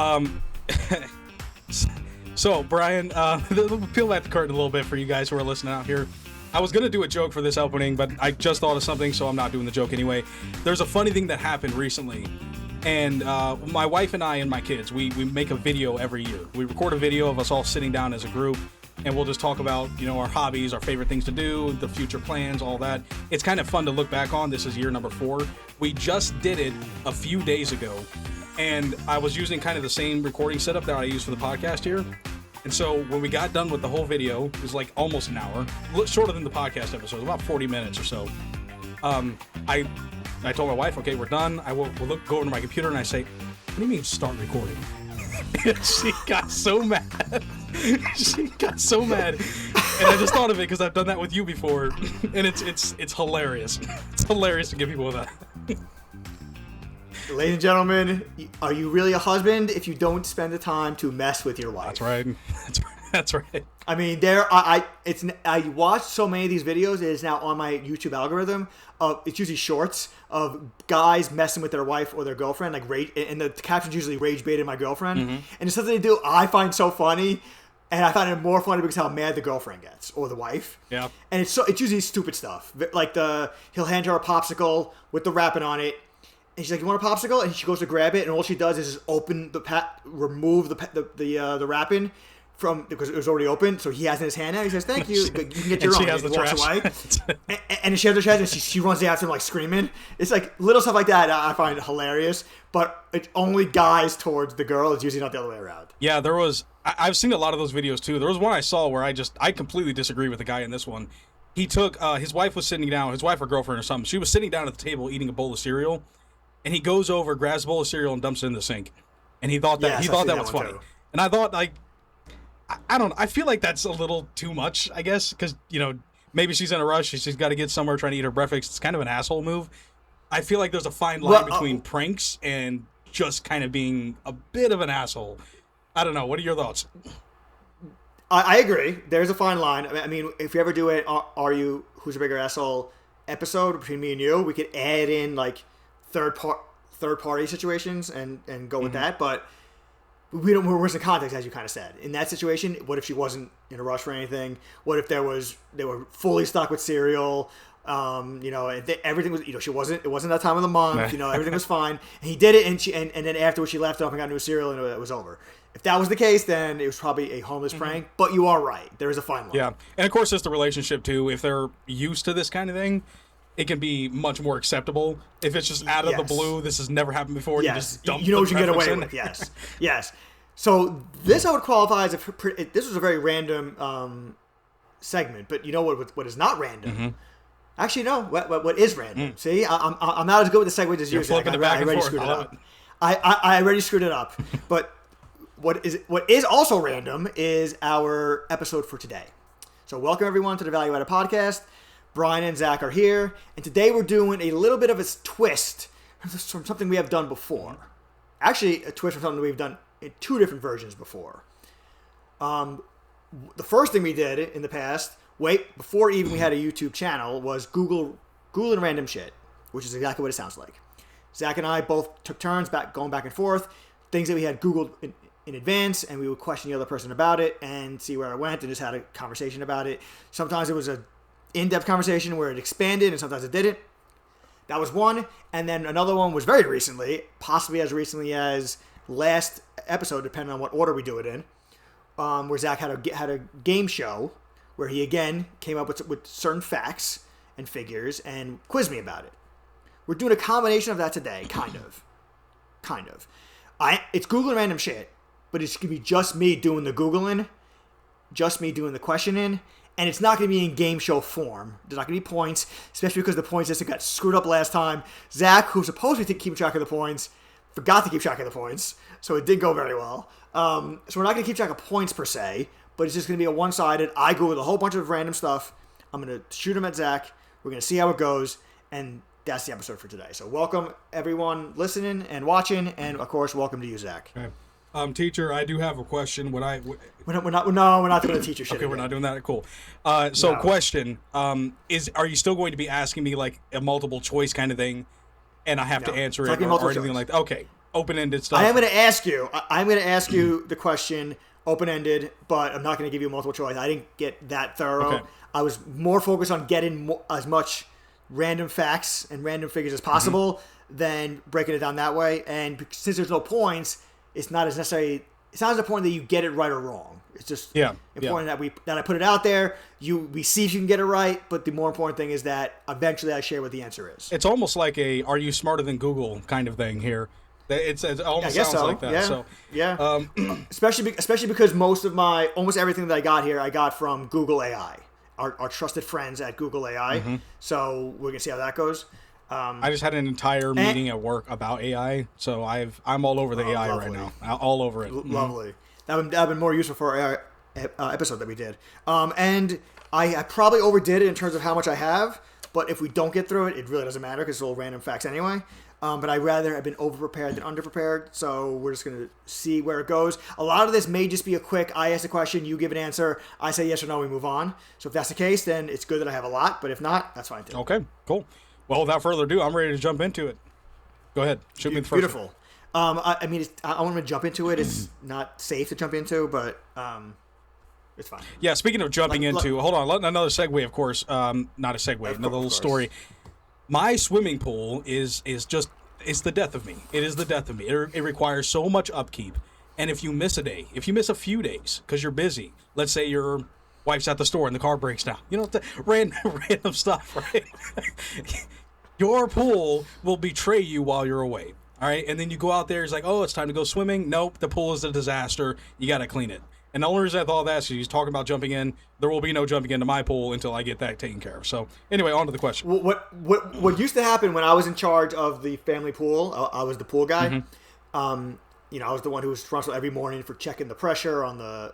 Um, so Brian, peel back the curtain a little bit for you guys who are listening out here. I was gonna do a joke for this opening, but I just thought of something, so I'm not doing the joke anyway. There's a funny thing that happened recently, and my wife and I and my kids, we make a video every year. We record a video of us all sitting down as a group, and we'll just talk about, our hobbies, our favorite things to do, the future plans, all that. It's kind of fun to look back on. This is year number 4. We just did it a few days ago, and I was using kind of the same recording setup that I use for the podcast here. And so when we got done with the whole video, it was like almost an hour, shorter than the podcast episode, about 40 minutes or so. I told my wife, okay, we're done. I will go over to my computer and I say, what do you mean start recording? She got so mad. She got so mad. And I just thought of it because I've done that with you before. And it's hilarious. It's hilarious to give people that. Ladies and gentlemen, are you really a husband if you don't spend the time to mess with your wife? That's right. That's right. I mean, I watched so many of these videos. It is now on my YouTube algorithm. It's usually shorts of guys messing with their wife or their girlfriend, like rage, and the caption's usually "rage baited my girlfriend," and it's something they do I find so funny, and I find it more funny because how mad the girlfriend gets or the wife. Yeah. And it's usually stupid stuff, like he'll hand her a popsicle with the wrapping on it. And she's like, "You want a popsicle?" And she goes to grab it, and all she does is just remove the wrapping because it was already open. So he has it in his hand now. He says, "Thank you. You can get your own." She has the walks trash. away, and she has the trash, and she runs after him like screaming. It's like little stuff like that I find hilarious. But it's only guys towards the girl. It's usually not the other way around. Yeah, I've seen a lot of those videos too. There was one I saw where I completely disagree with the guy in this one. He took his wife was sitting down, his wife or girlfriend or something. She was sitting down at the table eating a bowl of cereal. And he goes over, grabs a bowl of cereal, and dumps it in the sink. And he thought that was funny. Too. And I thought, like, I feel like that's a little too much, I guess, because maybe she's in a rush. She's got to get somewhere, trying to eat her breakfast. It's kind of an asshole move. I feel like there's a fine line between pranks and just kind of being a bit of an asshole. I don't know. What are your thoughts? I agree. There's a fine line. I mean, if we ever do it, Who's a Bigger Asshole episode between me and you, we could add in like third party situations and go with that, but we're in context, as you kind of said. In that situation, what if she wasn't in a rush for anything? What if they were fully stocked with cereal? Everything was, it wasn't that time of the month, everything was fine. And he did it, and then afterwards she left off and got new cereal, and it was over. If that was the case, then it was probably a harmless prank. But you are right, there is a fine line. Yeah, and of course, it's the relationship too. If they're used to this kind of thing, it can be much more acceptable. If it's just out of the blue, this has never happened before. Yes. You just dump what you can get away in. with. Yes. So this I would qualify as this was a very random segment, but you know what is not random? Actually, no. What is random? See, I'm not as good with the segues as you. You're flipping it back and forth. I already screwed it up. But what is also random is our episode for today. So welcome everyone to the Value Added Podcast. Brian and Zach are here, and today we're doing a little bit of a twist from something we have done before. Actually, a twist from something we've done in 2 different versions before. The first thing we did in the past, before even we had a YouTube channel, was Googling random shit, which is exactly what it sounds like. Zach and I both took turns going back and forth, things that we had Googled in advance, and we would question the other person about it and see where it went and just had a conversation about it. Sometimes it was a in-depth conversation where it expanded and sometimes it didn't. That was one. And then another one was very recently, possibly as recently as last episode, depending on what order we do it in, where Zach had a game show where he again came up with certain facts and figures and quizzed me about it. We're doing a combination of that today, kind of. It's Googling random shit, but it's going to be just me doing the Googling, just me doing the questioning. And it's not going to be in game show form. There's not going to be points, especially because the point system got screwed up last time. Zach, who's supposed to be keeping track of the points, forgot to keep track of the points, so it did go very well. So we're not going to keep track of points per se, but it's just going to be a one-sided. I go with a whole bunch of random stuff. I'm going to shoot them at Zach. We're going to see how it goes, and that's the episode for today. So welcome, everyone listening and watching, and, of course, welcome to you, Zach. Okay. Teacher, I do have a question. We're not doing a teacher shit. Okay, again. We're not doing that. Cool. Question: are you still going to be asking me like a multiple choice kind of thing, and I have to answer it or anything like that? Okay. open-ended stuff. I am going to ask you. I'm going to ask you the question open-ended, but I'm not going to give you multiple choice. I didn't get that thorough. Okay. I was more focused on getting as much random facts and random figures as possible than breaking it down that way. And since there's no points, it's not as necessary. It's not as important that you get it right or wrong. It's just important that I put it out there. We see if you can get it right, but the more important thing is that eventually I share what the answer is. It's almost like a "Are you smarter than Google" kind of thing here. It almost sounds like that. Yeah. So, especially because almost everything that I got here, I got from Google AI, our trusted friends at Google AI. So we're gonna see how that goes. I just had an entire meeting at work about AI, so I'm all over the AI lovely. right now. All over it. Lovely. That'd been more useful for our episode that we did. And I probably overdid it in terms of how much I have, but if we don't get through it, it really doesn't matter because it's all random facts anyway. But I'd rather have been over-prepared than under-prepared, so we're just going to see where it goes. A lot of this may just be a quick, I ask a question, you give an answer, I say yes or no, we move on. So if that's the case, then it's good that I have a lot, but if not, that's fine too. Okay, cool. Well, without further ado, I'm ready to jump into it. Go ahead. Shoot me the first Beautiful. I mean, I want to jump into it. It's not safe to jump into, but it's fine. Yeah, speaking of jumping hold on, another segue, of course. Not a segue, another little story. My swimming pool is it's the death of me. It is the death of me. It requires so much upkeep. And if you miss a day, if you miss a few days because you're busy, let's say your wife's at the store and the car breaks down, random stuff, right? Your pool will betray you while you're away. All right. And then you go out there, it's like, oh, it's time to go swimming. Nope. The pool is a disaster. You got to clean it. And the only reason I thought that is he's talking about jumping in. There will be no jumping into my pool until I get that taken care of. So anyway, on to the question. What used to happen when I was in charge of the family pool, I was the pool guy. I was the one who was responsible every morning for checking the pressure on the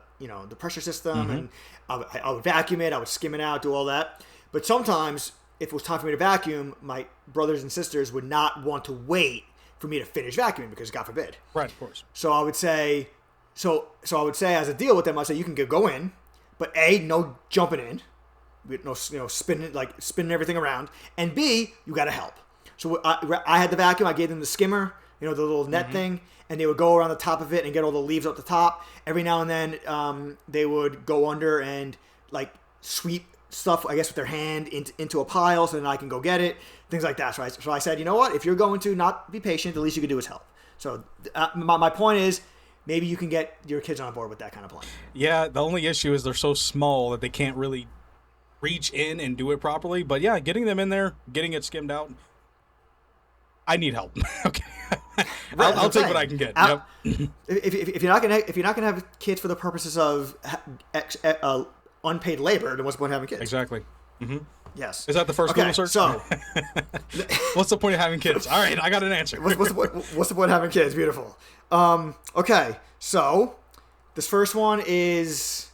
pressure system, and I would vacuum it, I would skim it out, do all that. But sometimes, if it was time for me to vacuum, my brothers and sisters would not want to wait for me to finish vacuuming because, God forbid. Right, of course. So I would say. So I would say, as a deal with them, I'd say you can go in, but A, no jumping in, no spinning everything around, and B, you got to help. So I had the vacuum. I gave them the skimmer, the little net thing, and they would go around the top of it and get all the leaves up the top. Every now and then, they would go under and sweep stuff, I guess, with their hand into a pile, so then I can go get it, things like that. So I said, you know what? If you're going to not be patient, the least you can do is help. So my point is, maybe you can get your kids on board with that kind of plan. Yeah, the only issue is they're so small that they can't really reach in and do it properly. But yeah, getting them in there, getting it skimmed out, I need help. Okay, I'll take what I can get. If you're not gonna have kids for the purposes of unpaid labor, then what's the point of having kids? Exactly. Mm-hmm. Yes. Is that the first Google search? So, what's the point of having kids? All right, I got an answer. What's the point of having kids? Beautiful. Okay, so this first one is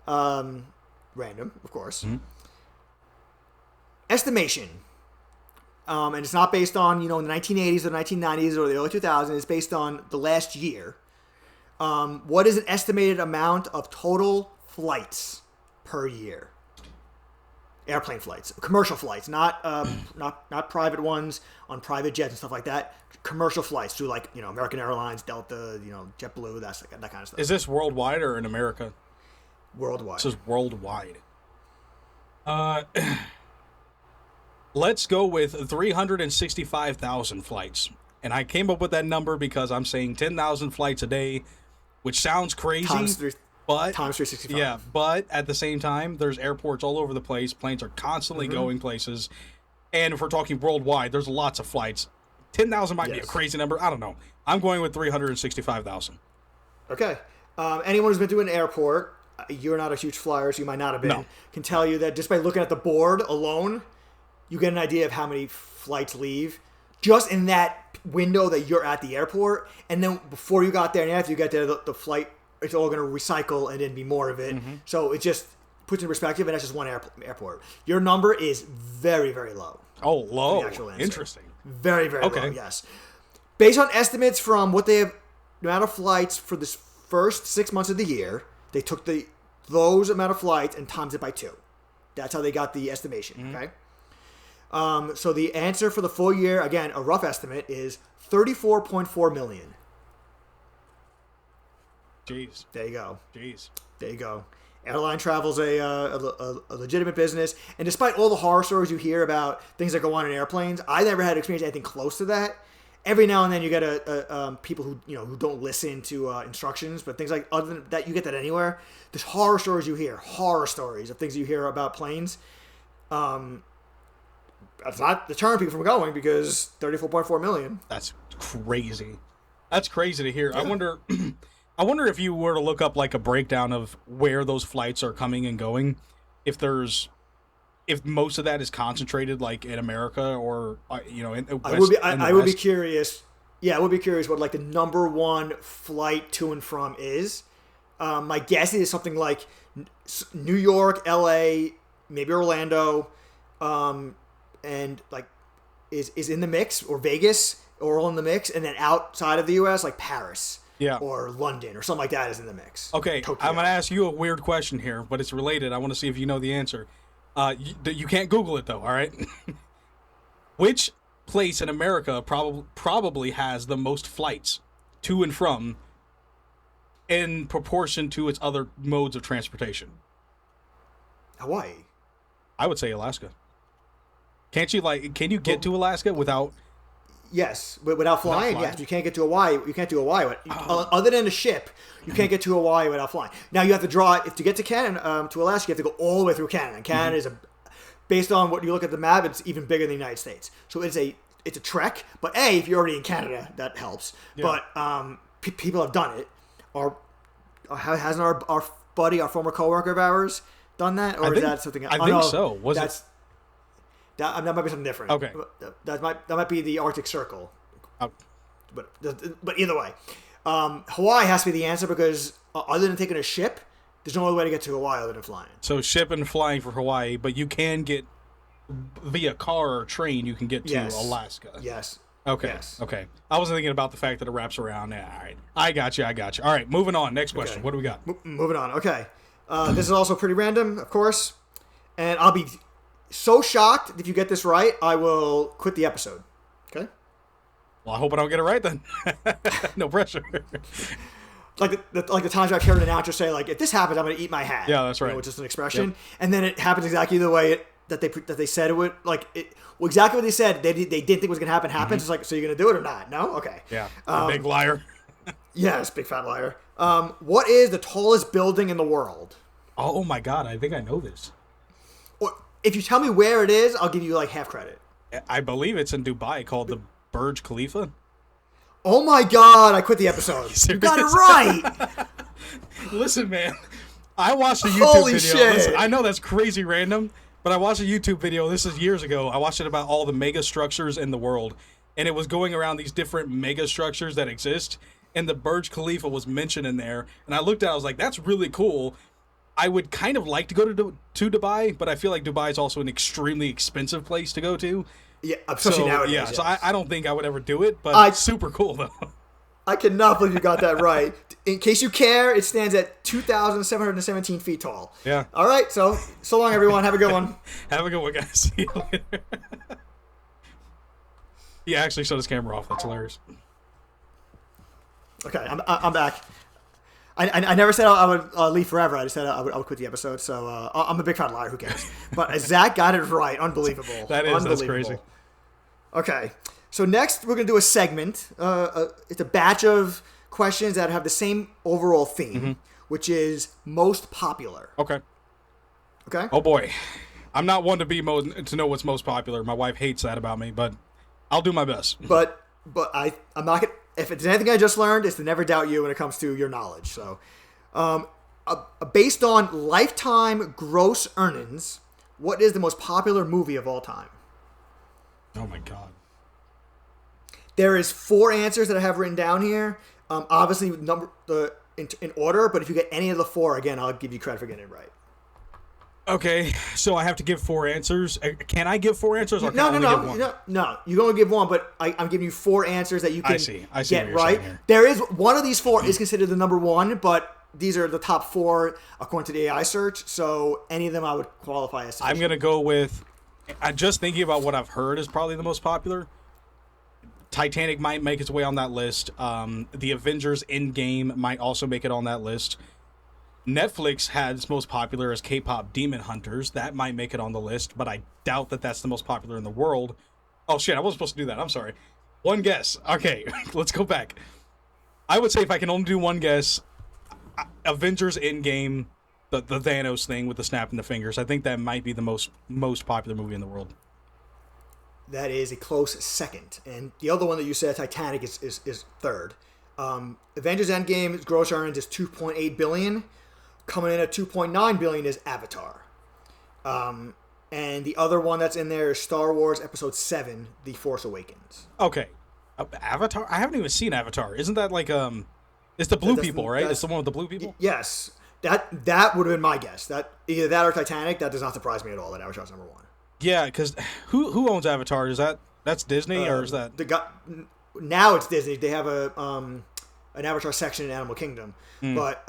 random, of course. Mm-hmm. Estimation. And it's not based on, the 1980s or 1990s or the early 2000s. It's based on the last year. What is an estimated amount of total flights per year? Airplane flights, commercial flights, not private ones on private jets and stuff like that. Commercial flights through American Airlines, Delta, JetBlue, that kind of stuff. Is this worldwide or in America? Worldwide. This is worldwide. Let's go with 365,000 flights. And I came up with that number because I'm saying 10,000 flights a day, which sounds crazy. Times 365. Yeah, but at the same time, there's airports all over the place. Planes are constantly going places. And if we're talking worldwide, there's lots of flights. 10,000 might be a crazy number. I don't know. I'm going with 365,000. Okay. Anyone who's been to an airport, you're not a huge flyer, so you might not have been, can tell you that just by looking at the board alone, you get an idea of how many flights leave just in that window that you're at the airport. And then before you got there and after you get there, the flight, it's all going to recycle and then be more of it. Mm-hmm. So it just puts in perspective, and that's just one airport. Your number is very, very low. Oh, low. Interesting. Very, very low, yes. Based on estimates from what they have, the amount of flights for this first 6 months of the year, they took those amount of flights and times it by 2. That's how they got the estimation, okay? So the answer for the full year, again, a rough estimate, is 34.4 million. Jeez. There you go. Jeez. There you go. Airline travel's a legitimate business, and despite all the horror stories you hear about things that go on in airplanes, I never had experienced anything close to that. Every now and then you get people who don't listen to instructions, but things like other than that, you get that anywhere. There's horror stories of things you hear about planes. That's not deterring people from going because 34.4 million. That's crazy. That's crazy to hear. Yeah. I wonder if you were to look up like a breakdown of where those flights are coming and going, if most of that is concentrated like in America or in the West. I would be curious. Yeah, I would be curious what like the number one flight to and from is. My guess is something like New York, LA, maybe Orlando, and like is in the mix, or Vegas, or all in the mix, and then outside of the U.S. like Paris. Yeah. Or London or something like that is in the mix. Okay, Tokyo. I'm going to ask you a weird question here, but it's related. I want to see if you know the answer. You can't Google it, though, all right? Which place in America probably has the most flights to and from in proportion to its other modes of transportation? Hawaii. I would say Alaska. Can you get to Alaska without... Yes, but without flying, yes. You can't get to Hawaii. You can't do Hawaii. Other than a ship, you can't get to Hawaii without flying. Now, you have to to get to Canada, to Alaska, you have to go all the way through Canada. And Canada is based on what you look at the map, it's even bigger than the United States. So it's a trek. But if you're already in Canada, that helps. Yeah. But people have done it. Hasn't our buddy, our former coworker of ours, done that? Or is that something else? I think so. That might be something different. Okay. That might be the Arctic Circle. Oh. But either way, Hawaii has to be the answer because other than taking a ship, there's no other way to get to Hawaii other than flying. So ship and flying for Hawaii, but you can get via car or train. You can get to Alaska. Yes. Okay. Yes. Okay. I wasn't thinking about the fact that it wraps around. Yeah. All right. I got you. All right. Moving on. Next question. Okay. What do we got? Moving on. Okay. This is also pretty random, of course, and I'll be so shocked if you get this right, I will quit the episode. Okay? Well, I hope I don't get it right then. No pressure. Like the times I've heard an announcer say, like, if this happens, I'm going to eat my hat. Yeah, that's right. Which is an expression. Yep. And then it happens exactly the way that they said it would. Exactly what they said. They didn't think it was going to happen. Happens. Mm-hmm. It's like, so you're going to do it or not? No? Okay. Yeah. Big liar. Yes, big fat liar. What is the tallest building in the world? Oh my God, I think I know this. If you tell me where it is, I'll give you like half credit. I believe it's in Dubai, called the Burj Khalifa. Oh my God, I quit the episode. You got it right. Listen, man, I watched a YouTube Holy video. Shit. Listen, I know that's crazy random, but I watched a YouTube video. This is years ago. I watched it about all the mega structures in the world, and it was going around these different mega structures that exist, and the Burj Khalifa was mentioned in there. And I looked at it, I was like, that's really cool. I would kind of like to go to Dubai, but I feel like Dubai is also an extremely expensive place to go to. Yeah, especially nowadays. Yeah, so I don't think I would ever do it, but it's super cool, though. I cannot believe you got that right. In case you care, it stands at 2,717 feet tall. Yeah. All right, so long, everyone. Have a good one. Have a good one, guys. See you later. He actually shut his camera off. That's hilarious. Okay, I'm back. I never said I would leave forever. I just said I would quit the episode. So I'm a big fat liar. Who cares? But Zach got it right. Unbelievable. That's crazy. Okay. So next we're going to do a segment. It's a batch of questions that have the same overall theme, which is most popular. Okay. Okay. Oh boy, I'm not one to know what's most popular. My wife hates that about me, but I'll do my best. But I'm not gonna. If it's anything I just learned, it's to never doubt you when it comes to your knowledge. So, based on lifetime gross earnings, what is the most popular movie of all time? Oh my God. There is 4 answers that I have written down here. Obviously, in order, but if you get any of the 4, again, I'll give you credit for getting it right. Okay, so I have to give 4 answers. Can I give 4 answers? Or can I only give one? No. You can only give one, but I'm giving you 4 answers that you can I see get right. There is one of these 4 is considered the number 1, but these are the top 4 according to the AI search. So any of them I would qualify as sufficient. I'm gonna go with I just thinking about what I've heard is probably the most popular. Titanic might make its way on that list. The Avengers Endgame might also make it on that list. Netflix had its most popular as K-pop Demon Hunters. That might make it on the list, but I doubt that that's the most popular in the world. Oh shit, I wasn't supposed to do that. I'm sorry. One guess. Okay, let's go back. I would say if I can only do one guess, Avengers Endgame, the Thanos thing with the snapping the fingers. I think that might be the most popular movie in the world. That is a close second. And the other one that you said, Titanic, is third. Avengers Endgame's gross earnings is $2.8 billion. Coming in at $2.9 billion is Avatar. And the other one that's in there is Star Wars Episode 7, The Force Awakens. Okay. Avatar? I haven't even seen Avatar. Isn't that like it's the blue people, right? It's the one with the blue people? Yes. That would have been my guess. That either that or Titanic. That does not surprise me at all that Avatar's number one. Yeah, because who owns Avatar? That's Disney or is that now it's Disney? They have an Avatar section in Animal Kingdom, but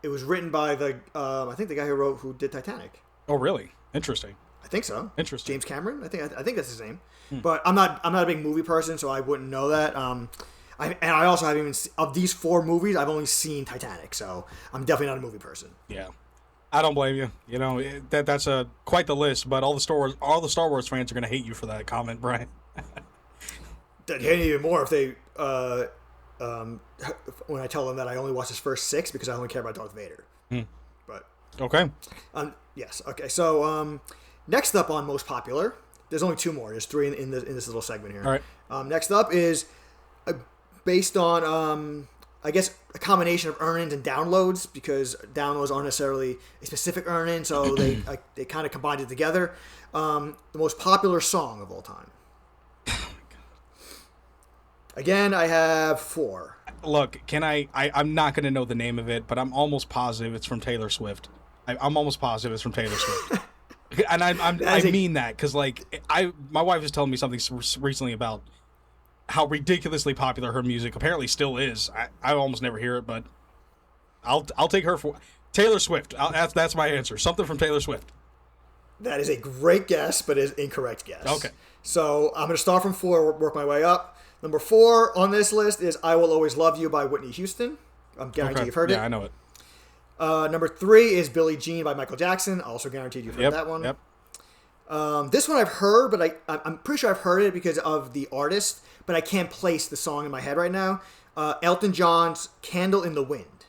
it was written by I think the guy who did Titanic. Oh, really? Interesting. I think so. Interesting. James Cameron. I think that's his name. But I'm not a big movie person, so I wouldn't know that. I also haven't even of these four movies, I've only seen Titanic, so I'm definitely not a movie person. Yeah. I don't blame you. You know, that's quite the list, but all the Star Wars fans are going to hate you for that comment, Brian. They'd hate even more if they when I tell them that I only watched his first 6 because I only care about Darth Vader. But okay. Yes. Okay. So next up on most popular, there's only 2 more. There's 3 in this little segment here. All right. Next up is based on I guess a combination of earnings and downloads, because downloads aren't necessarily a specific earning, so they kind of combined it together. The most popular song of all time. Oh my god! Again, I have 4. Look, I'm not going to know the name of it, but I'm almost positive it's from Taylor Swift. I'm almost positive it's from Taylor Swift, and I mean that because my wife was telling me something recently about how ridiculously popular her music apparently still is. I almost never hear it, but I'll take her for Taylor Swift. That's my answer. Something from Taylor Swift. That is a great guess, but is incorrect guess. Okay. So I'm going to start from 4, work my way up. Number 4 on this list is "I Will Always Love You" by Whitney Houston. I'm guaranteed you've heard it. Yeah, I know it. Number 3 is "Billie Jean" by Michael Jackson. Also guaranteed you've heard that one. Yep. This one I've heard, but I'm pretty sure I've heard it because of the artist, but I can't place the song in my head right now. Elton John's "Candle in the Wind."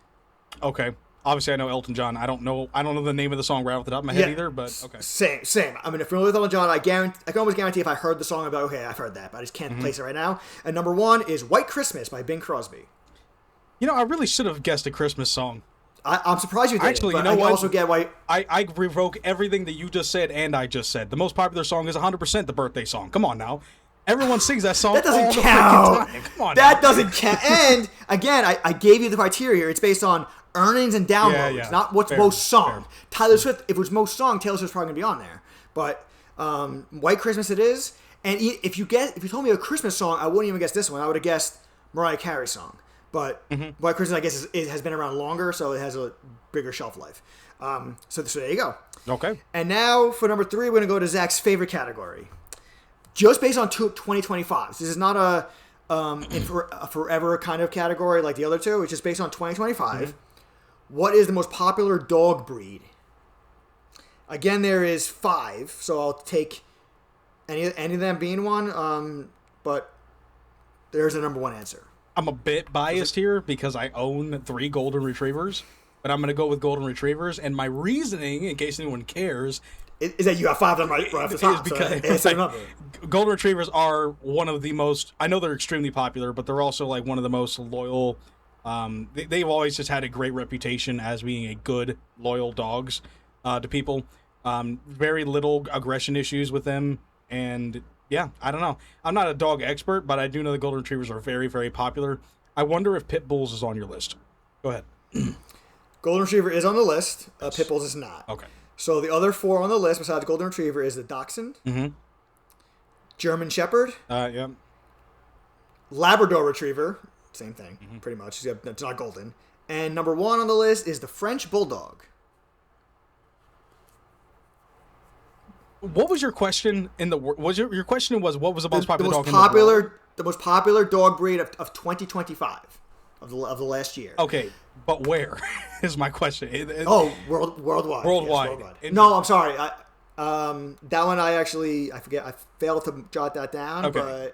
Okay. Obviously, I know Elton John. I don't know the name of the song right off the top of my head either, but okay. Same. I mean, if you're with Elton John, I can almost guarantee if I heard the song, I'd be like, okay, I've heard that, but I just can't place it right now. And number 1 is "White Christmas" by Bing Crosby. You know, I really should have guessed a Christmas song. I'm surprised you did. Actually, but you know what? I also get why. I revoke everything that you just said and I just said. The most popular song is 100% the birthday song. Come on now. Everyone sings that song. That doesn't all the count. freaking time. Come on. That doesn't count. And again, I gave you the criteria. It's based on earnings and downloads, not what's most sung. Fair. Taylor Swift, if it was most sung, Taylor Swift's probably gonna be on there. But "White Christmas" it is. And if you told me a Christmas song, I wouldn't even guess this one. I would have guessed Mariah Carey's song. But "White Christmas," I guess, has been around longer, so it has a bigger shelf life. So there you go. Okay. And now for number 3, we're going to go to Zach's favorite category. Just based on 2025. This is not a forever kind of category like the other 2. It's just based on 2025. What is the most popular dog breed? Again, there is 5, so I'll take any of them being one. But there's a number 1 answer. I'm a bit biased here because I own 3 golden retrievers, but I'm going to go with golden retrievers. And my reasoning, in case anyone cares, is that you got 5 of them right off the top. Because golden retrievers are one of the most. I know they're extremely popular, but they're also like one of the most loyal. They've always just had a great reputation as being a good, loyal dogs to people. Very little aggression issues with them, and yeah, I don't know. I'm not a dog expert, but I do know the golden retrievers are very, very popular. I wonder if pit bulls is on your list. Go ahead. Golden retriever is on the list. Pit bulls is not. Okay. So the other 4 on the list besides golden retriever is the dachshund, German shepherd, Yeah. Labrador retriever, same thing, pretty much. It's not golden. And number 1 on the list is the French bulldog. What was your question in the was your question was what was the most popular dog in the world? The most popular dog breed of 2025 of the last year. Okay, but where is my question? Worldwide. Worldwide. Yes, no, I'm sorry. That one I forget. I failed to jot that down. Okay.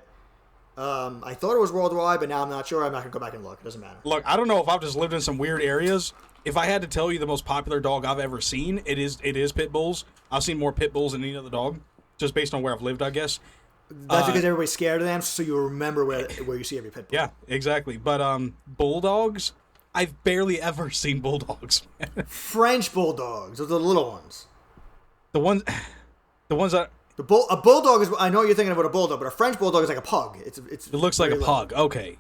But I thought it was worldwide, but now I'm not sure. I'm not gonna go back and look. It doesn't matter. Look, I don't know if I've just lived in some weird areas. If I had to tell you the most popular dog I've ever seen, it is pit bulls. I've seen more pit bulls than any other dog, just based on where I've lived, I guess. That's because everybody's scared of them, so you remember where you see every pit bull. Yeah, exactly. But bulldogs, I've barely ever seen bulldogs. French bulldogs, those are the little ones. The ones that a bulldog is. I know you're thinking about a bulldog, but a French bulldog is like a pug. It looks like a pug. Okay.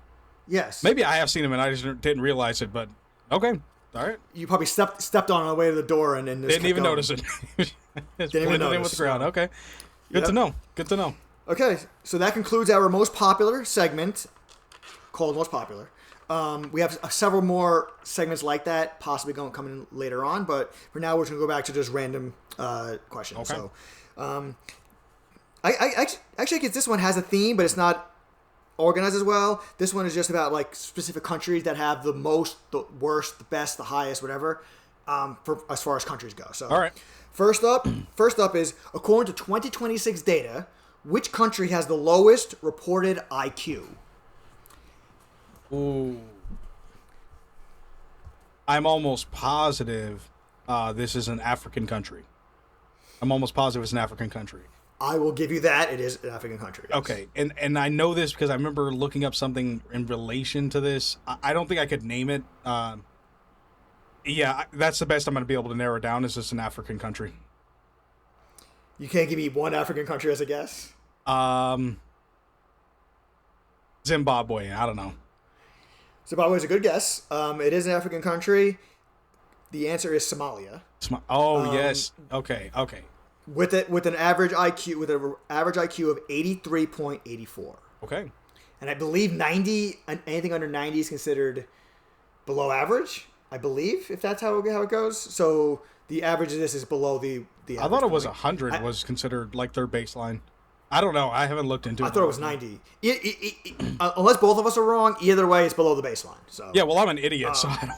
Yes. Maybe I have seen them and I just didn't realize it, but okay. All right. You probably stepped on the way to the door and didn't even notice it. Didn't even notice. In with the crowd. Okay. Good to know. Good to know. Okay, so that concludes our most popular segment, called Most Popular. We have several more segments like that, possibly coming in later on, but for now we're going to go back to just random questions. Okay. So, I actually guess this one has a theme, but it's not organized as well. This one is just about like specific countries that have the most, the worst, the best, the highest, whatever, as far as countries go. So, all right. First up is according to 2026 data, which country has the lowest reported IQ? Ooh. I'm almost positive this is an African country. I'm almost positive it's an African country. I will give you that. It is an African country. Yes. Okay, and I know this because I remember looking up something in relation to this. I don't think I could name it. Yeah, that's the best I'm going to be able to narrow it down. Is this an African country? You can't give me one African country as a guess? Zimbabwe. I don't know. Zimbabwe is a good guess. It is an African country. The answer is Somalia. Yes. Okay. With an average IQ of 83.84. Okay. And I believe anything under 90 is considered below average. I believe, if that's how it goes. So the average of this is below the I thought it was 100 was considered like their baseline. I don't know. I haven't looked into it. I thought it was 90. Unless both of us are wrong, either way, it's below the baseline. So yeah, well, I'm an idiot, so I don't,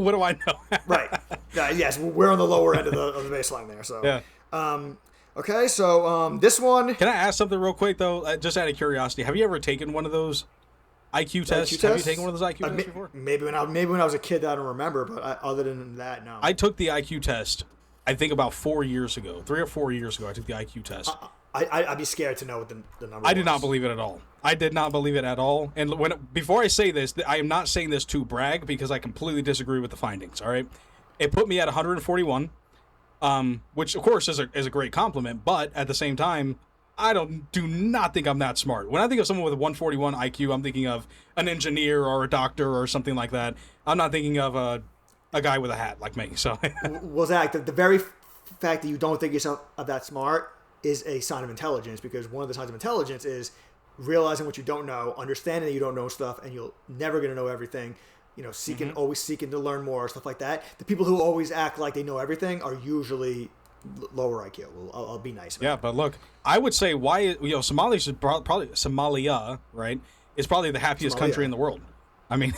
what do I know? Right. Yes, we're on the lower end of the baseline there. So yeah. Okay, so this one. Can I ask something real quick though? Just out of curiosity, have you ever taken one of those IQ tests? Have you taken one of those IQ tests before? Maybe when I was a kid, I don't remember. But other than that, no. I took the IQ test. I think about 4 years ago, 3 or 4 years ago. I took the IQ test. I'd be scared to know what the number was. I did not believe it at all. I did not believe it at all. And before I say this, I am not saying this to brag because I completely disagree with the findings. All right, it put me at 141, which of course is a great compliment. But at the same time, I do not think I'm that smart. When I think of someone with a 141 IQ, I'm thinking of an engineer or a doctor or something like that. I'm not thinking of a guy with a hat like me. So, well, Zach, the very fact that you don't think yourself that smart is a sign of intelligence, because one of the signs of intelligence is realizing what you don't know, understanding that you don't know stuff, and you're never going to know everything. You know, always seeking to learn more, stuff like that. The people who always act like they know everything are usually lower IQ. I'll be nice about yeah, but look, I would say Somalia, right, is probably the happiest country in the world. I mean,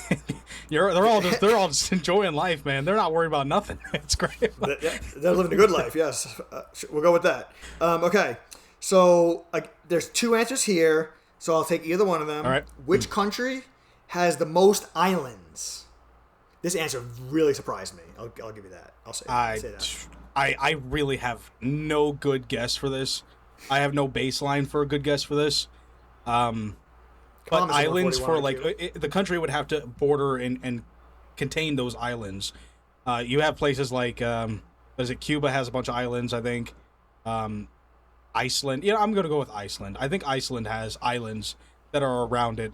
they're all just enjoying life, man. They're not worried about nothing. It's great. They're living a good life. Yes, we'll go with that. Okay, so there's two answers here, so I'll take either one of them. All right. Which country has the most islands? This answer really surprised me. I'll give you that. I'll say that. I really have no good guess for this. I have no baseline for a good guess for this. But islands for the country would have to border and contain those islands. You have places like Cuba has a bunch of islands, I think. Iceland. I'm going to go with Iceland. I think Iceland has islands that are around it.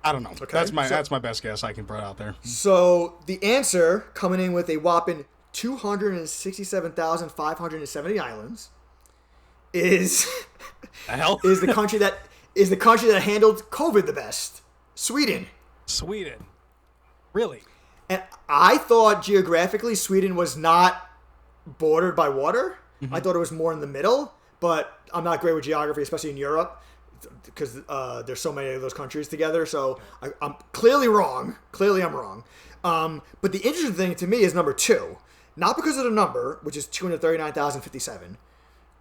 I don't know. Okay. That's my best guess I can put out there. So the answer, coming in with a whopping 267,570 islands, is the country that handled COVID the best. Sweden. Really? And I thought geographically Sweden was not bordered by water, I thought it was more in the middle, but I'm not great with geography, especially in Europe, because there's so many of those countries together. So I'm clearly wrong. Clearly, I'm wrong. But the interesting thing to me is number 2, not because of the number, which is 239,057,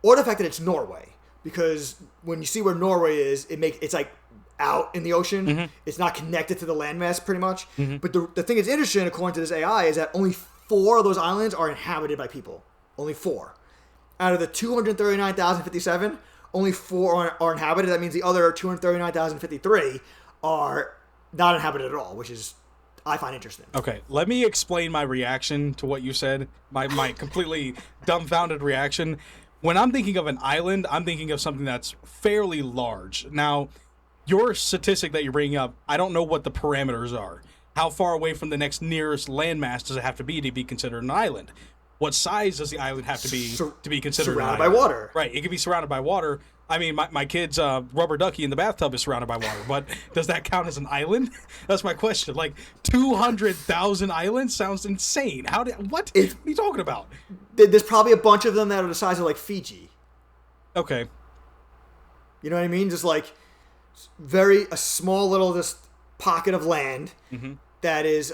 or the fact that it's Norway. Because when you see where Norway is, it's like out in the ocean. Mm-hmm. It's not connected to the landmass pretty much. Mm-hmm. But the thing that's interesting, according to this AI, is that only 4 of those islands are inhabited by people. Only 4. Out of the 239,057, only 4 are inhabited. That means the other 239,053 are not inhabited at all, which is, I find interesting. Okay, let me explain my reaction to what you said. My completely dumbfounded reaction. When I'm thinking of an island, I'm thinking of something that's fairly large. Now, your statistic that you're bringing up, I don't know what the parameters are. How far away from the next nearest landmass does it have to be considered an island? What size does the island have to be considered an island? Surrounded by water. Right, it can be surrounded by water. I mean, my kid's rubber ducky in the bathtub is surrounded by water, but does that count as an island? That's my question. Like, 200,000 islands sounds insane. What are you talking about? There's probably a bunch of them that are the size of, like, Fiji. Okay. You know what I mean? Just, like, a small little just pocket of land that is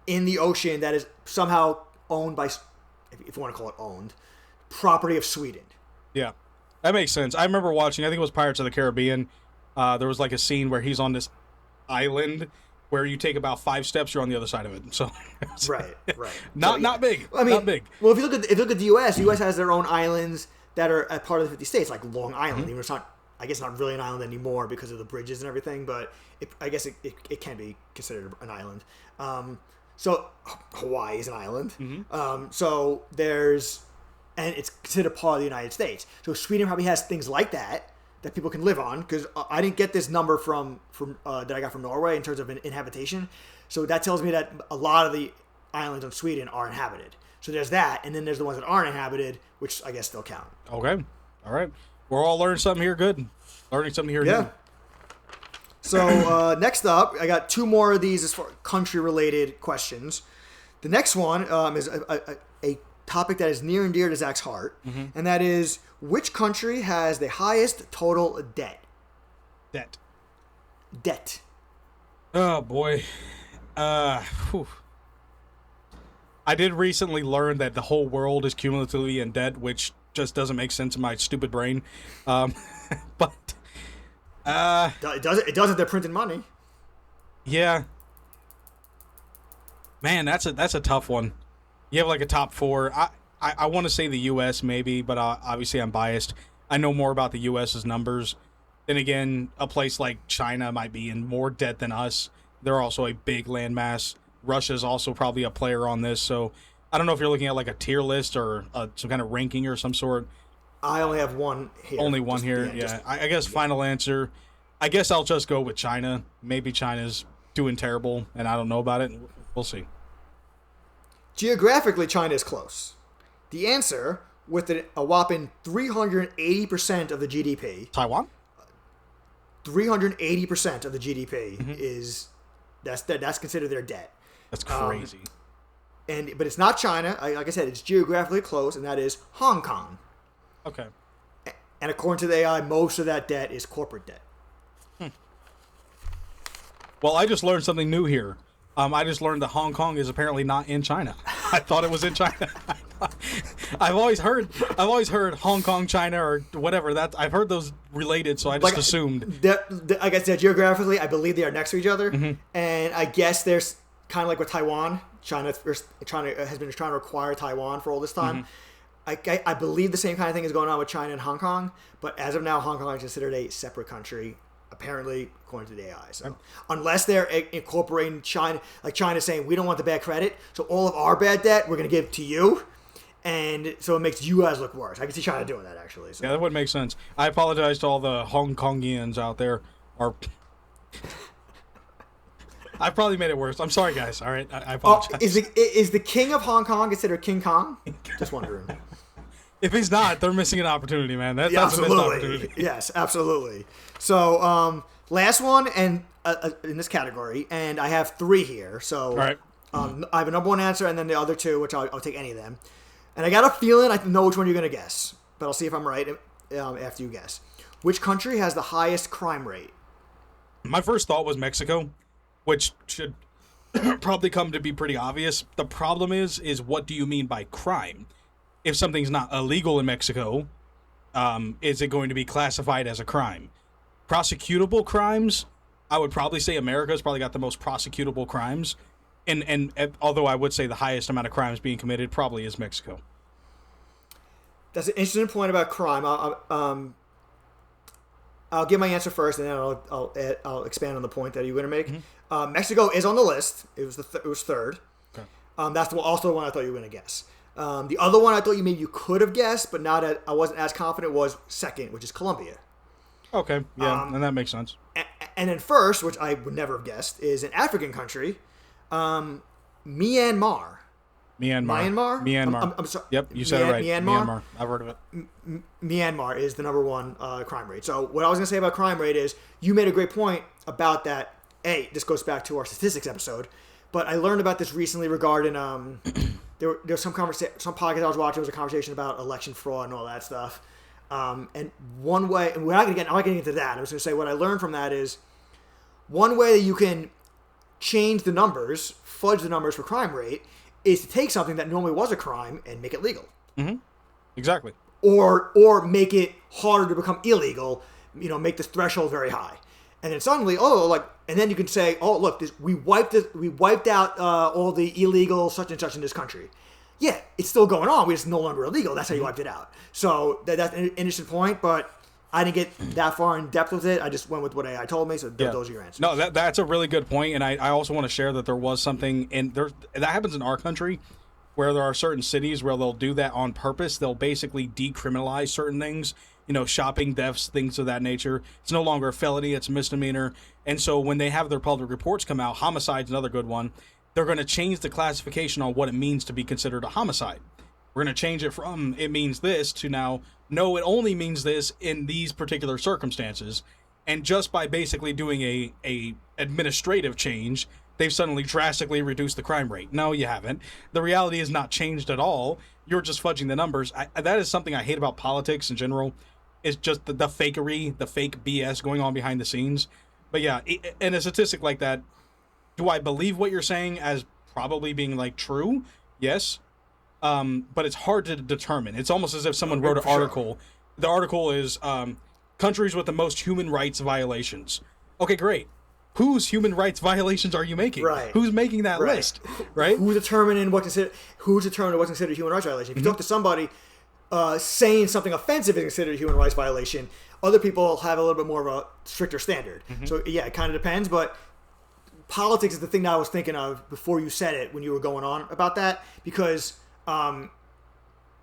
in the ocean that is somehow owned by, if you want to call it owned, property of Sweden. Yeah. That makes sense. I remember watching, I think it was Pirates of the Caribbean. There was like a scene where he's on this island where you take about 5 steps, you're on the other side of it. So right. Not big. I mean, not big. Well, if you look at the U.S., the U.S. has their own islands that are a part of the 50 states, like Long Island. Even it's not, I guess, not really an island anymore because of the bridges and everything, but I guess it can be considered an island. So Hawaii is an island. So there's. And it's considered part of the United States. So Sweden probably has things like that people can live on. Because I didn't get this number from that I got from Norway in terms of inhabitation. So that tells me that a lot of the islands in Sweden are inhabited. So there's that, and then there's the ones that aren't inhabited, which I guess still count. Okay, all right. We're all learning something here. Good, learning something here. Yeah. New. So next up, I got 2 more of these as far country-related questions. The next one is a topic that is near and dear to Zach's heart, and that is, which country has the highest total debt? Debt. Oh boy. Whew. I did recently learn that the whole world is cumulatively in debt, which just doesn't make sense in my stupid brain. But it does if they're printing money. Yeah. Man, that's a tough one. You have like a top 4. I want to say the U.S. maybe, but obviously I'm biased. I know more about the U.S.'s numbers. Then again, a place like China might be in more debt than us. They're also a big landmass. Russia's also probably a player on this. So I don't know if you're looking at like a tier list or some kind of ranking or some sort. I only have one here. Only one here, yeah. I guess final answer. I guess I'll just go with China. Maybe China's doing terrible, and I don't know about it. We'll see. Geographically, China is close. The answer, with a whopping 380% of the GDP. Taiwan? 380% of the GDP is that's considered their debt. That's crazy. But it's not China. Like I said, it's geographically close, and that is Hong Kong. Okay. And according to the AI, most of that debt is corporate debt. Well, I just learned something new here. I just learned that Hong Kong is apparently not in China. I thought it was in China. I've always heard Hong Kong, China, or whatever. I've heard those related, so I just assumed. Like I said, geographically, I believe they are next to each other, and I guess there's kind of like with Taiwan. China has been trying to acquire Taiwan for all this time. I believe the same kind of thing is going on with China and Hong Kong, but as of now, Hong Kong is considered a separate country, apparently, according to the AI. So unless they're incorporating China, like China's saying, we don't want the bad credit, so all of our bad debt, we're going to give to you. And so it makes you guys look worse. I can see China doing that, actually. So. Yeah, that would make sense. I apologize to all the Hong Kongians out there. I probably made it worse. I'm sorry, guys. All right, I apologize. Is the king of Hong Kong considered King Kong? Just wondering. If he's not, they're missing an opportunity, man. That's a missed opportunity. Yes, absolutely. So, last one and in this category, and I have 3 here. So, all right. I have a number 1 answer, and then the other 2, which I'll take any of them. And I got a feeling I know which one you're going to guess, but I'll see if I'm right after you guess. Which country has the highest crime rate? My first thought was Mexico, which should probably come to be pretty obvious. The problem is what do you mean by crime? If something's not illegal in Mexico, is it going to be classified as a crime? Prosecutable crimes, I would probably say America's probably got the most prosecutable crimes. And although I would say the highest amount of crimes being committed probably is Mexico. That's an interesting point about crime. I'll give my answer first, and then I'll expand on the point that you're going to make. Mm-hmm. Mexico is on the list. It was third. Okay. That's also the one I thought you were going to guess. The other one I thought you could have guessed, but I wasn't as confident, was second, which is Colombia. Okay, yeah, and that makes sense. And then first, which I would never have guessed, is an African country, Myanmar. Myanmar. I'm sorry. Yep, you said it right. Myanmar. I've heard of it. Myanmar is the number one crime rate. So what I was going to say about crime rate is you made a great point about that. This goes back to our statistics episode, but I learned about this recently regarding there was some podcast I was watching. There was a conversation about election fraud and all that stuff. And one way, and I'm not getting into that. I was going to say what I learned from that is one way that you can change the numbers, fudge the numbers for crime rate, is to take something that normally was a crime and make it legal. Mm-hmm. Exactly. Or make it harder to become illegal, make the threshold very high. And then suddenly, and then you can say, look, we wiped out all the illegal such and such in this country. Yeah, it's still going on. It's no longer illegal. That's how you wiped it out. So that's an interesting point, but I didn't get that far in depth with it. I just went with what AI told me, so those are your answers. No, that's a really good point, and I also want to share that there was something, and that happens in our country, where there are certain cities where they'll do that on purpose. They'll basically decriminalize certain things, shopping, thefts, things of that nature. It's no longer a felony, it's a misdemeanor. And so when they have their public reports come out, homicide's another good one, they're going to change the classification on what it means to be considered a homicide. We're going to change it from it means this to now, no, it only means this in these particular circumstances. And just by basically doing a administrative change, they've suddenly drastically reduced the crime rate. No, you haven't. The reality is not changed at all. You're just fudging the numbers. That is something I hate about politics in general. It's just the fakery, the fake BS going on behind the scenes. But yeah, in a statistic like that, do I believe what you're saying as probably being true? Yes. But it's hard to determine. It's almost as if someone wrote an article. Sure. The article is countries with the most human rights violations. Okay, great. Whose human rights violations are you making? Right. Who's making that list? Right. Who's determining what's considered a human rights violation? If you talk to somebody, saying something offensive is considered a human rights violation. Other people have a little bit more of a stricter standard. Mm-hmm. So yeah, it kind of depends. But politics is the thing that I was thinking of before you said it when you were going on about that, because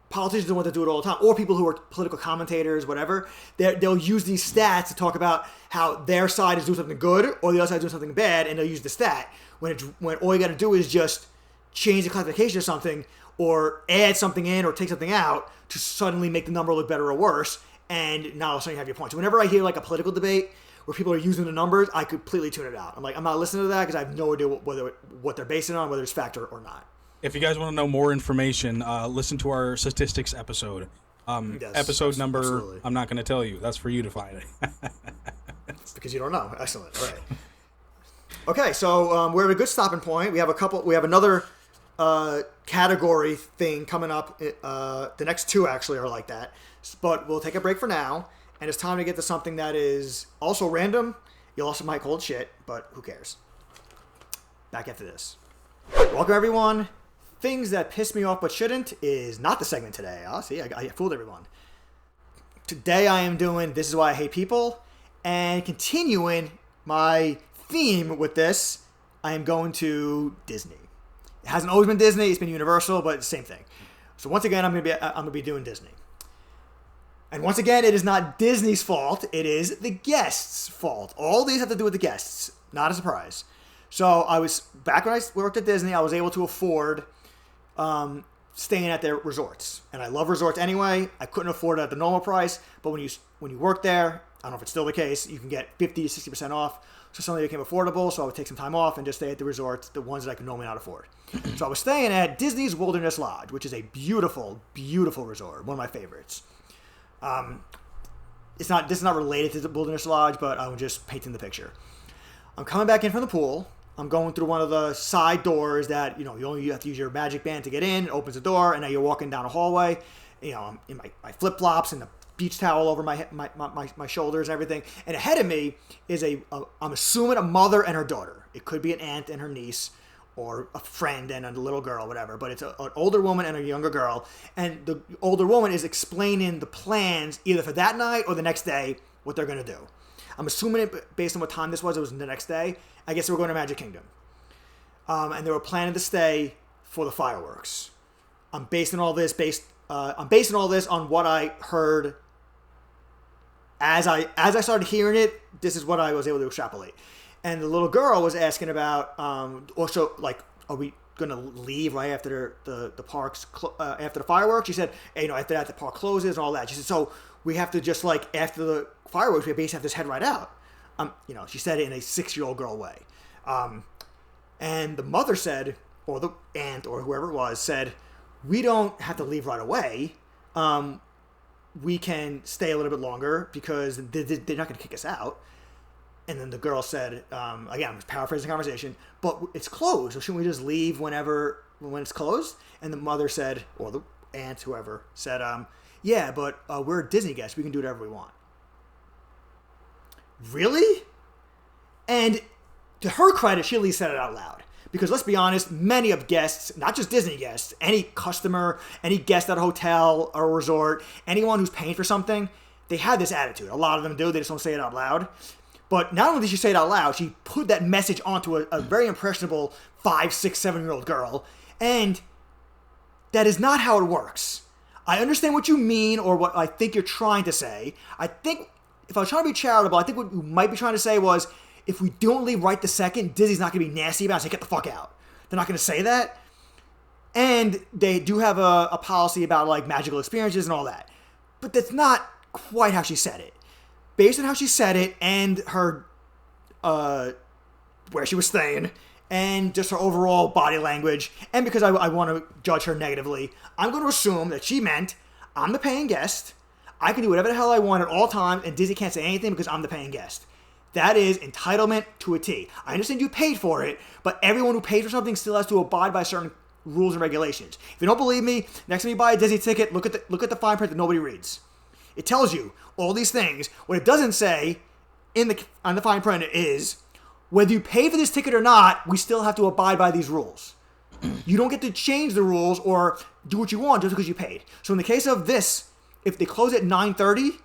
politicians are the ones that do it all the time, or people who are political commentators, whatever. They'll use these stats to talk about how their side is doing something good or the other side is doing something bad, and they'll use the stat when all you got to do is just change the classification of something or add something in or take something out to suddenly make the number look better or worse, and now all of a sudden you have your point. So whenever I hear a political debate where people are using the numbers, I completely tune it out. I'm not listening to that because I have no idea what they're basing it on, whether it's fact or not. If you guys want to know more information, listen to our statistics episode. Yes, episode number, absolutely. I'm not going to tell you. That's for you to find. Because you don't know. Excellent. All right. Okay, so we're at a good stopping point. We have another category thing coming up. The next two actually are like that. But we'll take a break for now, and it's time to get to something that is also random. You also might call it shit, but who cares? Back after this. Welcome, everyone. Things that piss me off but shouldn't is not the segment today. Oh, see, I fooled everyone. Today I am doing This Is Why I Hate People, and continuing my theme with this, I am going to Disney. It hasn't always been Disney, it's been Universal, but it's the same thing. So once again, I'm gonna be doing Disney. And once again, it is not Disney's fault, it is the guests' fault. All these have to do with the guests. Not a surprise. So back when I worked at Disney, I was able to afford staying at their resorts. And I love resorts anyway. I couldn't afford it at the normal price, but when you work there, I don't know if it's still the case, you can get 50 to 60% off. so suddenly it became affordable, so I would take some time off and just stay at the resorts, the ones that I could normally not afford. So I was staying at Disney's Wilderness Lodge, which is a beautiful, beautiful resort, one of my favorites. This is not related to the Wilderness Lodge, but I'm just painting the picture. I'm coming back in from the pool. I'm going through one of the side doors that, you only have to use your magic band to get in. It opens the door, and now you're walking down a hallway. I'm in my flip-flops and the beach towel over my shoulders and everything. And ahead of me is I'm assuming a mother and her daughter. It could be an aunt and her niece, or a friend and a little girl, whatever. But it's an older woman and a younger girl. And the older woman is explaining the plans either for that night or the next day, what they're going to do. I'm assuming it based on what time this was. It was the next day. I guess they were going to Magic Kingdom. And they were planning to stay for the fireworks. I'm basing all this on what I heard as I started hearing it. This is what I was able to extrapolate. And the little girl was asking about, also, like, are we going to leave right after the parks, after the fireworks? She said, hey, after that, the park closes and all that. She said, so we have to just, like, after the fireworks, we basically have to head right out. She said it in a 6-year-old girl way. And the mother said, or the aunt or whoever it was, said, we don't have to leave right away. We can stay a little bit longer because they're not going to kick us out. And then the girl said, again, I'm paraphrasing the conversation, but it's closed. So shouldn't we just leave when it's closed? And the mother said, or the aunt, whoever, said, yeah, but we're Disney guests. We can do whatever we want. Really? And to her credit, she at least said it out loud. Because let's be honest, many of guests, not just Disney guests, any customer, any guest at a hotel or a resort, anyone who's paying for something, they have this attitude. A lot of them do. They just don't say it out loud. But not only did she say it out loud, she put that message onto a very impressionable 5, 6, 7-year-old girl. And that is not how it works. I understand what you mean or what I think you're trying to say. I think if I was trying to be charitable, I think what you might be trying to say was, if we don't leave right the second, Disney's not going to be nasty about it, say, get the fuck out. They're not going to say that. And they do have a policy about, like, magical experiences and all that. But that's not quite how she said it. Based on how she said it and her, where she was staying, and just her overall body language, and because I want to judge her negatively, I'm going to assume that she meant, I'm the paying guest, I can do whatever the hell I want at all times, and Disney can't say anything because I'm the paying guest. That is entitlement to a T. I understand you paid for it, but everyone who paid for something still has to abide by certain rules and regulations. If you don't believe me, next time you buy a Disney ticket, look at the fine print that nobody reads. It tells you all these things. What it doesn't say on the fine print is, whether you pay for this ticket or not, we still have to abide by these rules. You don't get to change the rules or do what you want just because you paid. So in the case of this, if they close at 9:30,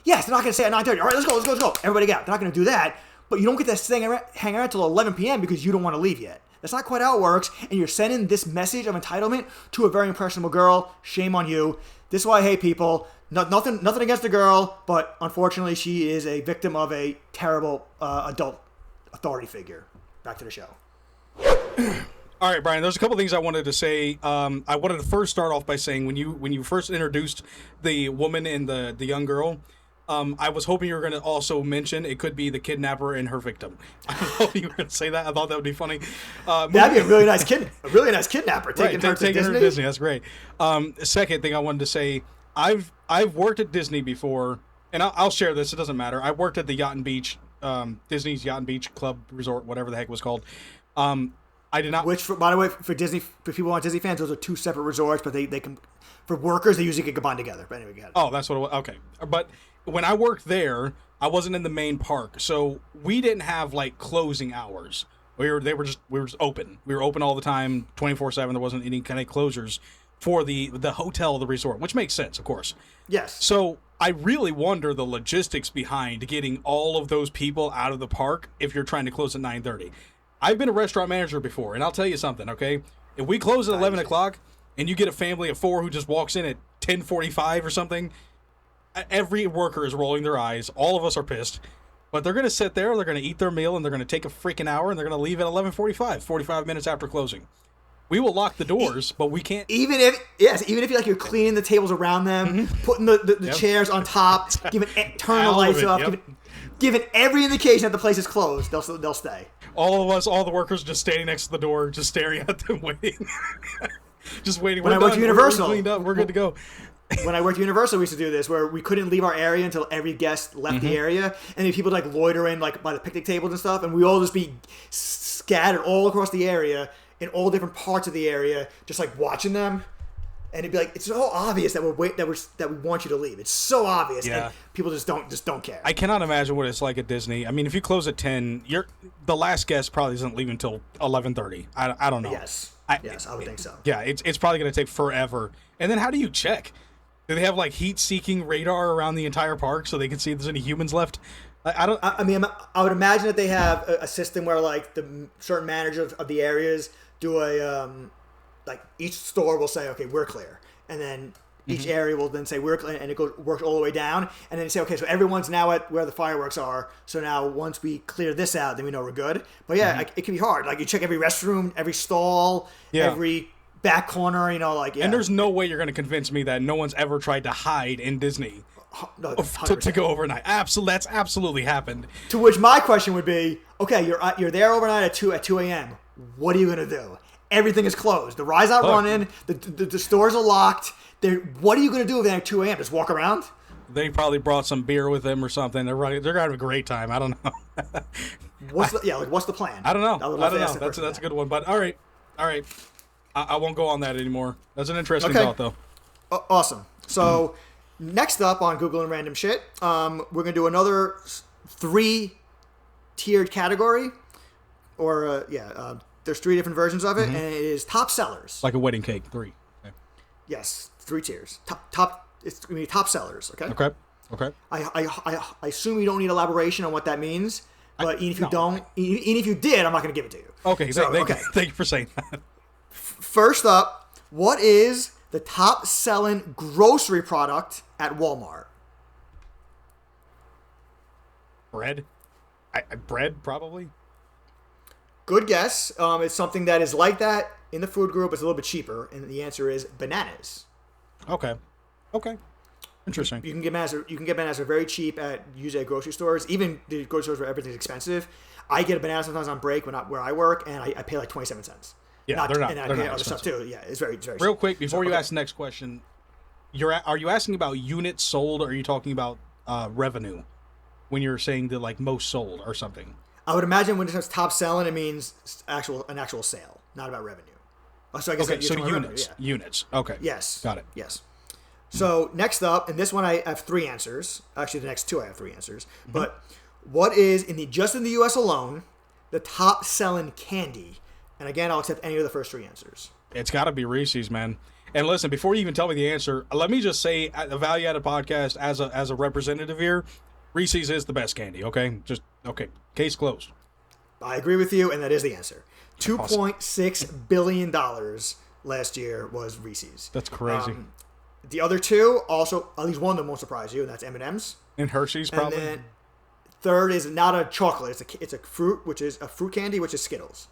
yes, they're not going to say at 9:30, all right, let's go. Everybody get out. They're not going to do that. But you don't get to hang around until 11 p.m. because you don't want to leave yet. That's not quite how it works. And you're sending this message of entitlement to a very impressionable girl. Shame on you. This is why I hate people. Nothing against the girl, but unfortunately she is a victim of a terrible adult authority figure. Back to the show. All right, Brian, there's a couple things I wanted to say. I wanted to first start off by saying when you first introduced the woman and the young girl, I was hoping you were going to also mention it could be the kidnapper and her victim. I was hoping you were going to say that. I thought that would be funny. That'd be a really nice kidnapper taking her to Disney. That's great. Second thing I wanted to say, I've worked at Disney before, and I'll share this. It doesn't matter. I worked at the Yacht and Beach, Disney's Yacht and Beach Club Resort, whatever the heck it was called. I did not. Which, by the way, for people who aren't Disney fans, those are two separate resorts, but they can, for workers, they usually get combined together. But anyway, go ahead. Oh, that's what it was. Okay. But when I worked there, I wasn't in the main park, so we didn't have like closing hours. We were just open. We were open all the time, 24/7. There wasn't any kind of closures for the hotel, the resort, which makes sense, of course. Yes. So I really wonder the logistics behind getting all of those people out of the park if you're trying to close at 9:30. I've been a restaurant manager before, and I'll tell you something, okay? If we close at 11 o'clock and you get a family of 4 who just walks in at 10:45 or something, every worker is rolling their eyes. All of us are pissed. But they're going to sit there, they're going to eat their meal, and they're going to take a freaking hour, and they're going to leave at 11:45, 45 minutes after closing. We will lock the doors, but we can't. Even if you're cleaning the tables around them, putting the chairs on top, turning the lights off. given every indication that the place is closed, they'll stay. All of us, all the workers, just standing next to the door, just staring at them, waiting, just waiting. When I worked at Universal, we're cleaned up. We're good to go. When I worked at Universal, we used to do this, where we couldn't leave our area until every guest left the area, and then people like loitering like by the picnic tables and stuff, and we all just be scattered all across the area in all different parts of the area, just like watching them. And it'd be like, it's so obvious that we want you to leave. It's so obvious, and people just don't care. I cannot imagine what it's like at Disney. I mean, if you close at 10, the last guest probably doesn't leave until 11:30. I don't know. Yes, I would think so. Yeah, it's probably going to take forever. And then how do you check? Do they have like heat-seeking radar around the entire park so they can see if there's any humans left? I would imagine that they have a system where like the certain managers of the areas do a like each store will say, okay, we're clear, and then each area will then say we're clear, and it works all the way down, and then they say, okay, so everyone's now at where the fireworks are. So now once we clear this out, then we know we're good. But yeah, it can be hard. Like you check every restroom, every stall, every back corner, And there's no way you're going to convince me that no one's ever tried to hide in Disney No, to go overnight. Absolutely, that's absolutely happened. To which my question would be, okay, you're there overnight at 2 a.m. What are you going to do? Everything is closed. The ride's not running. The stores are locked. What are you going to do over there at 2 a.m.? Just walk around? They probably brought some beer with them or something. They're going to have a great time. I don't know. What's the plan? I don't know. That's a good one. But all right. I won't go on that anymore. That's an interesting thought, though. Awesome. So next up on Google and Random Shit, we're going to do another 3-tiered category. There's 3 different versions of it, and it is top sellers. Like a wedding cake, 3. Okay. Yes, 3 tiers. It's going to be top sellers, okay? Okay. I assume you don't need elaboration on what that means, but even if you did, I'm not going to give it to you. Okay, thank you for saying that. First up, what is the top selling grocery product at Walmart? Bread? Bread, probably? Good guess. It's something that is like that in the food group. It's a little bit cheaper, and the answer is bananas. Okay. Interesting. You can get bananas for very cheap at grocery stores. Even the grocery stores where everything's expensive. I get a banana sometimes on break where I work, and I pay like 27 cents. Yeah, they're not. And I pay other stuff too. Yeah, it's very cheap. Real quick before you ask the next question, are you asking about units sold, or are you talking about revenue when you're saying the like most sold or something? I would imagine when it says top selling, it means an actual sale, not about revenue. So I guess so units. Okay. Yes. Got it. Yes. So next up, and this one I have 3 answers. Actually, the next 2 I have 3 answers. But what is just in the U.S. alone the top selling candy? And again, I'll accept any of the first 3 answers. It's got to be Reese's, man. And listen, before you even tell me the answer, let me just say, at the Value Added Podcast, as a representative here, Reese's is the best candy. Okay, case closed. I agree with you, and that is the answer. $2.6 billion last year was Reese's. That's crazy. The other 2 also, at least one of them won't surprise you, and that's M&M's. And Hershey's, probably. And then third is not a chocolate; it's a fruit, which is a fruit candy, which is Skittles.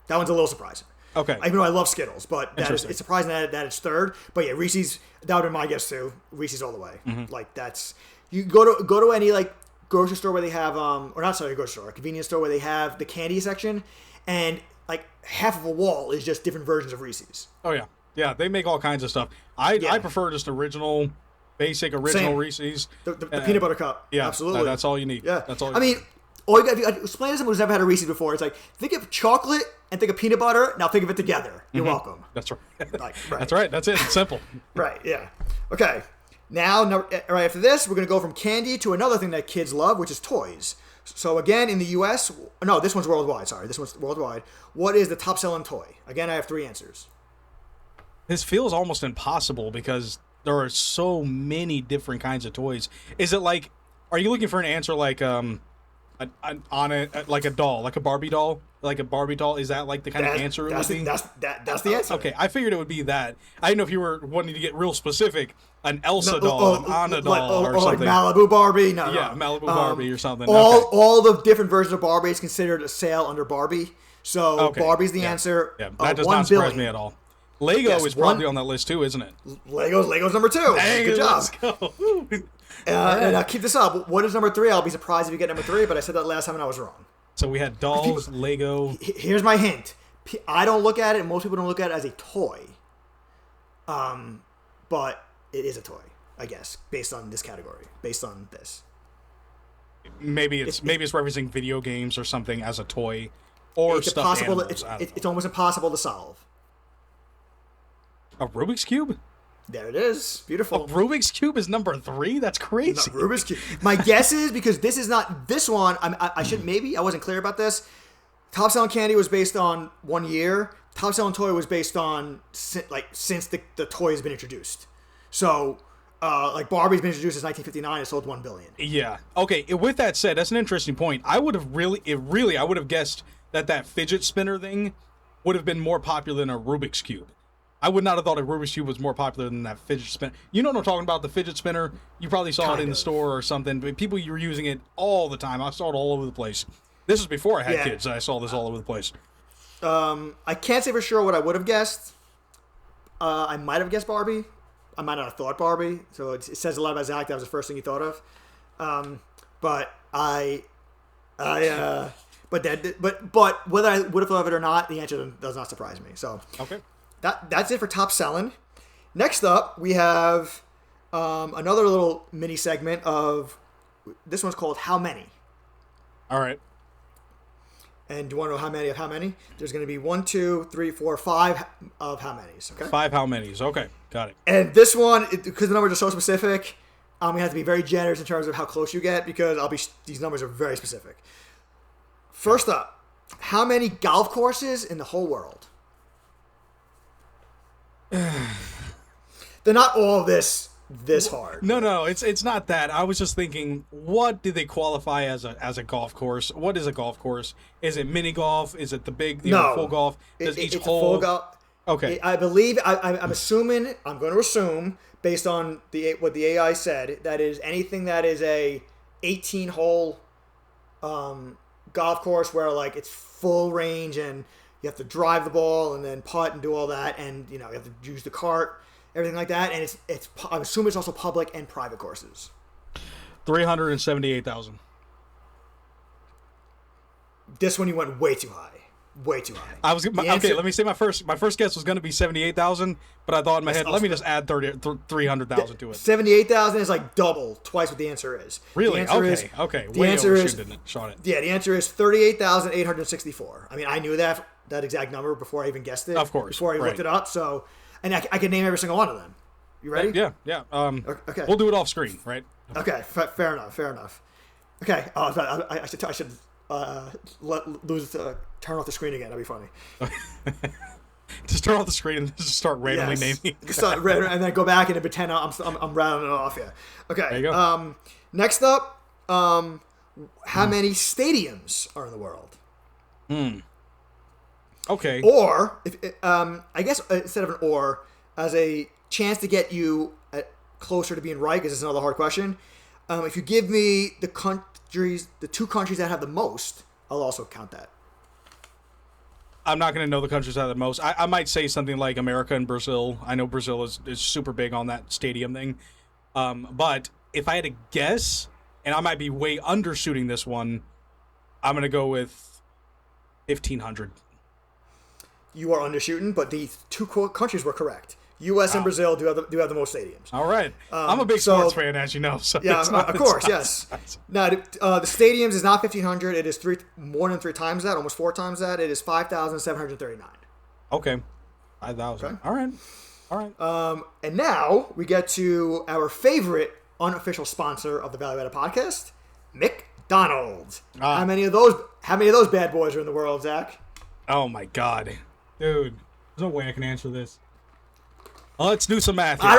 That one's a little surprising. Okay. Even though I love Skittles, but it's surprising that it's third. But yeah, Reese's, that would be my guess too. Reese's all the way. Like that's, you go to any like grocery store where they have or not sorry, grocery store, a convenience store where they have the candy section, and like half of a wall is just different versions of Reese's. Oh yeah, they make all kinds of stuff. I prefer just basic original Reese's. The peanut butter cup. Yeah, absolutely. That's all you need. Yeah, that's all. I mean, if you explain to someone who's never had a Reese's before, it's like think of chocolate and think of peanut butter. Now think of it together. You're welcome. That's right. Right. That's right. That's it. It's simple. Right. Yeah. Okay. Now, right after this, we're going to go from candy to another thing that kids love, which is toys. So again, in the U.S., no, this one's worldwide. Sorry, this one's worldwide. What is the top selling toy? Again, I have 3 answers. This feels almost impossible because there are so many different kinds of toys. Is it like, are you looking for an answer like like a doll, like a Barbie doll? Like a Barbie doll? Is that like the kind of answer it would be? That's the answer. Okay, I figured it would be that. I didn't know if you were wanting to get real specific. An Elsa doll, an Anna doll, or something. Like Malibu Barbie? No. Malibu Barbie or something. All the different versions of Barbie is considered a sale under Barbie. So Barbie's the answer. Yeah, that does not surprise me at all. Lego Yes, is probably on that list too, isn't it? Lego's number 2. Dang, Good job. let's go. And keep this up. What is number 3? I'll be surprised if you get number 3, but I said that last time and I was wrong. So we had dolls, Lego. Here's my hint. I don't look at it, most people don't look at it as a toy. But it is a toy, I guess, based on this category, based on this. Maybe it's referencing video games or something as a toy, or It's stuffed impossible. animals. It's almost impossible to solve. A Rubik's Cube? There it is. Beautiful. Rubik's Cube is number 3? That's crazy. Rubik's Cube. My guess is because this is not this one. I should maybe I wasn't clear about this. Top selling candy was based on 1 year. Top selling toy was based on since the toy has been introduced. So like Barbie's been introduced since 1959. It sold 1 billion. Yeah. Okay. With that said, that's an interesting point. I would have I would have guessed that fidget spinner thing would have been more popular than a Rubik's Cube. I would not have thought a Rubik's Cube was more popular than that fidget spinner. You know what I'm talking about? The fidget spinner. You probably saw it in the store or something. But people were using it all the time. I saw it all over the place. This was before I had kids. I saw this all over the place. I can't say for sure what I would have guessed. I might have guessed Barbie. I might not have thought Barbie. So it says a lot about Zach. That was the first thing you thought of. But whether I would have thought of it or not, the answer does not surprise me. So Okay. That's it for top selling. Next up, we have another little mini segment of this one's called How Many? All right. And do you want to know how many of how many? There's going to be 1, 2, 3, 4, 5 of how many's. Okay. 5 how many's. Okay. Got it. And this one, because the numbers are so specific, I'm going to have to be very generous in terms of how close you get because these numbers are very specific. First up, how many golf courses in the whole world? They're not all this hard. No, it's not that. I was just thinking, what do they qualify as a golf course? What is a golf course? Is it mini golf? Is it the big full golf? Does each it's hole? Full golf. Okay. I believe I'm assuming. I'm going to assume based on what the AI said that is anything that is a 18-hole golf course where like it's full range and you have to drive the ball and then putt and do all that, and you have to use the cart, everything like that. And it's I assume it's also public and private courses. 378,000. This one you went way too high. Way too high. Okay. Let me say my first guess was going to be 78,000, but I thought in my head, let me just add 300,000 to it. 78,000 is like twice what the answer is. Really? The answer Okay. The Way answer is shot it. Yeah, the answer is 38,864. I mean, I knew that exact number before I even guessed it. Of course. Before I looked it up. So, and I can name every single one of them. You ready? Yeah. Okay. We'll do it off screen, right? Okay. Fair enough. Okay. I should turn off the screen again. That'd be funny. Just turn off the screen and just start randomly naming. And then go back and pretend I'm rattling it off. Yeah. Okay. There you go. Next up, how many stadiums are in the world? Okay. Or I guess instead of an or, as a chance to get you closer to being right, because it's another hard question. If you give me the two countries that have the most, I'll also count that. I'm not going to know the countries that have the most. I might say something like America and Brazil. I know Brazil is super big on that stadium thing. But if I had to guess, and I might be way undershooting this one, I'm going to go with 1,500. You are undershooting, but the two countries were correct. U.S. and Brazil do have the most stadiums. All right. I'm a big sports fan, as you know. So yeah, of course, yes. Now, the stadiums is not 1,500. It is more than 3 times that, almost 4 times that. It is 5,739. Okay. 5,000. Okay. All right. And now we get to our favorite unofficial sponsor of the Value Added Podcast, McDonald's. How many of those bad boys are in the world, Zach? Oh my God, dude! There's no way I can answer this. Let's do some math here, I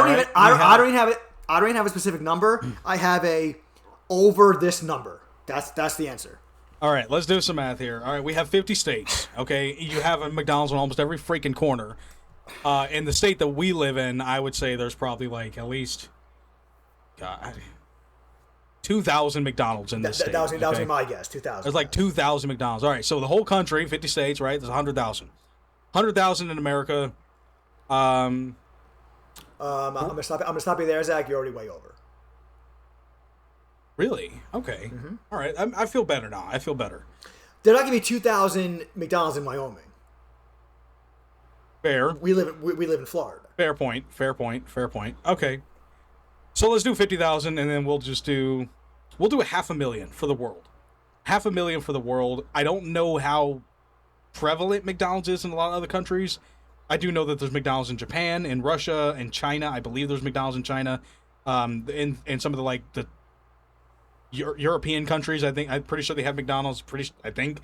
don't even have a specific number. I have a over this number. That's the answer. All right, let's do some math here. All right, we have 50 states. Okay, you have a McDonald's on almost every freaking corner. In the state that we live in, I would say there's probably like at least 2,000 McDonald's in this state. That was my guess. 2,000. There's like 2,000 McDonald's. All right, so the whole country, 50 states, right? There's 100,000. 100,000 in America. I'm gonna stop. I'm gonna stop you there, Zach. You're already way over. Really? Okay. All right. I feel better now. I feel better. They're not giving me 2,000 McDonald's in Wyoming. Fair. We live in Florida. Fair point. Fair point. Fair point. Okay. So let's do 50,000, and then we'll do a 500,000 for the world. 500,000 for the world. I don't know how prevalent McDonald's is in a lot of other countries. I do know that there's McDonald's in Japan, in Russia, and China. I believe there's McDonald's in China. In some of the European countries, I'm pretty sure they have McDonald's. I think.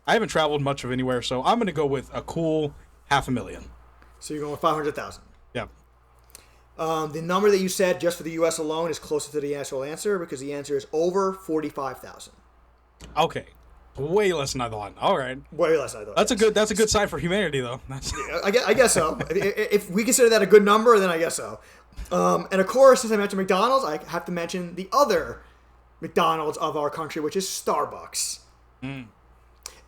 I haven't traveled much of anywhere, so I'm gonna go with a cool 500,000. So you're going with 500,000. Yeah. The number that you said just for the U.S. alone is closer to the actual answer because the answer is over 45,000. Okay. Way less than I thought. All right. Way less than I thought. That's a good sign for humanity, though. I guess so. If we consider that a good number, then I guess so. And of course, since I mentioned McDonald's, I have to mention the other McDonald's of our country, which is Starbucks. And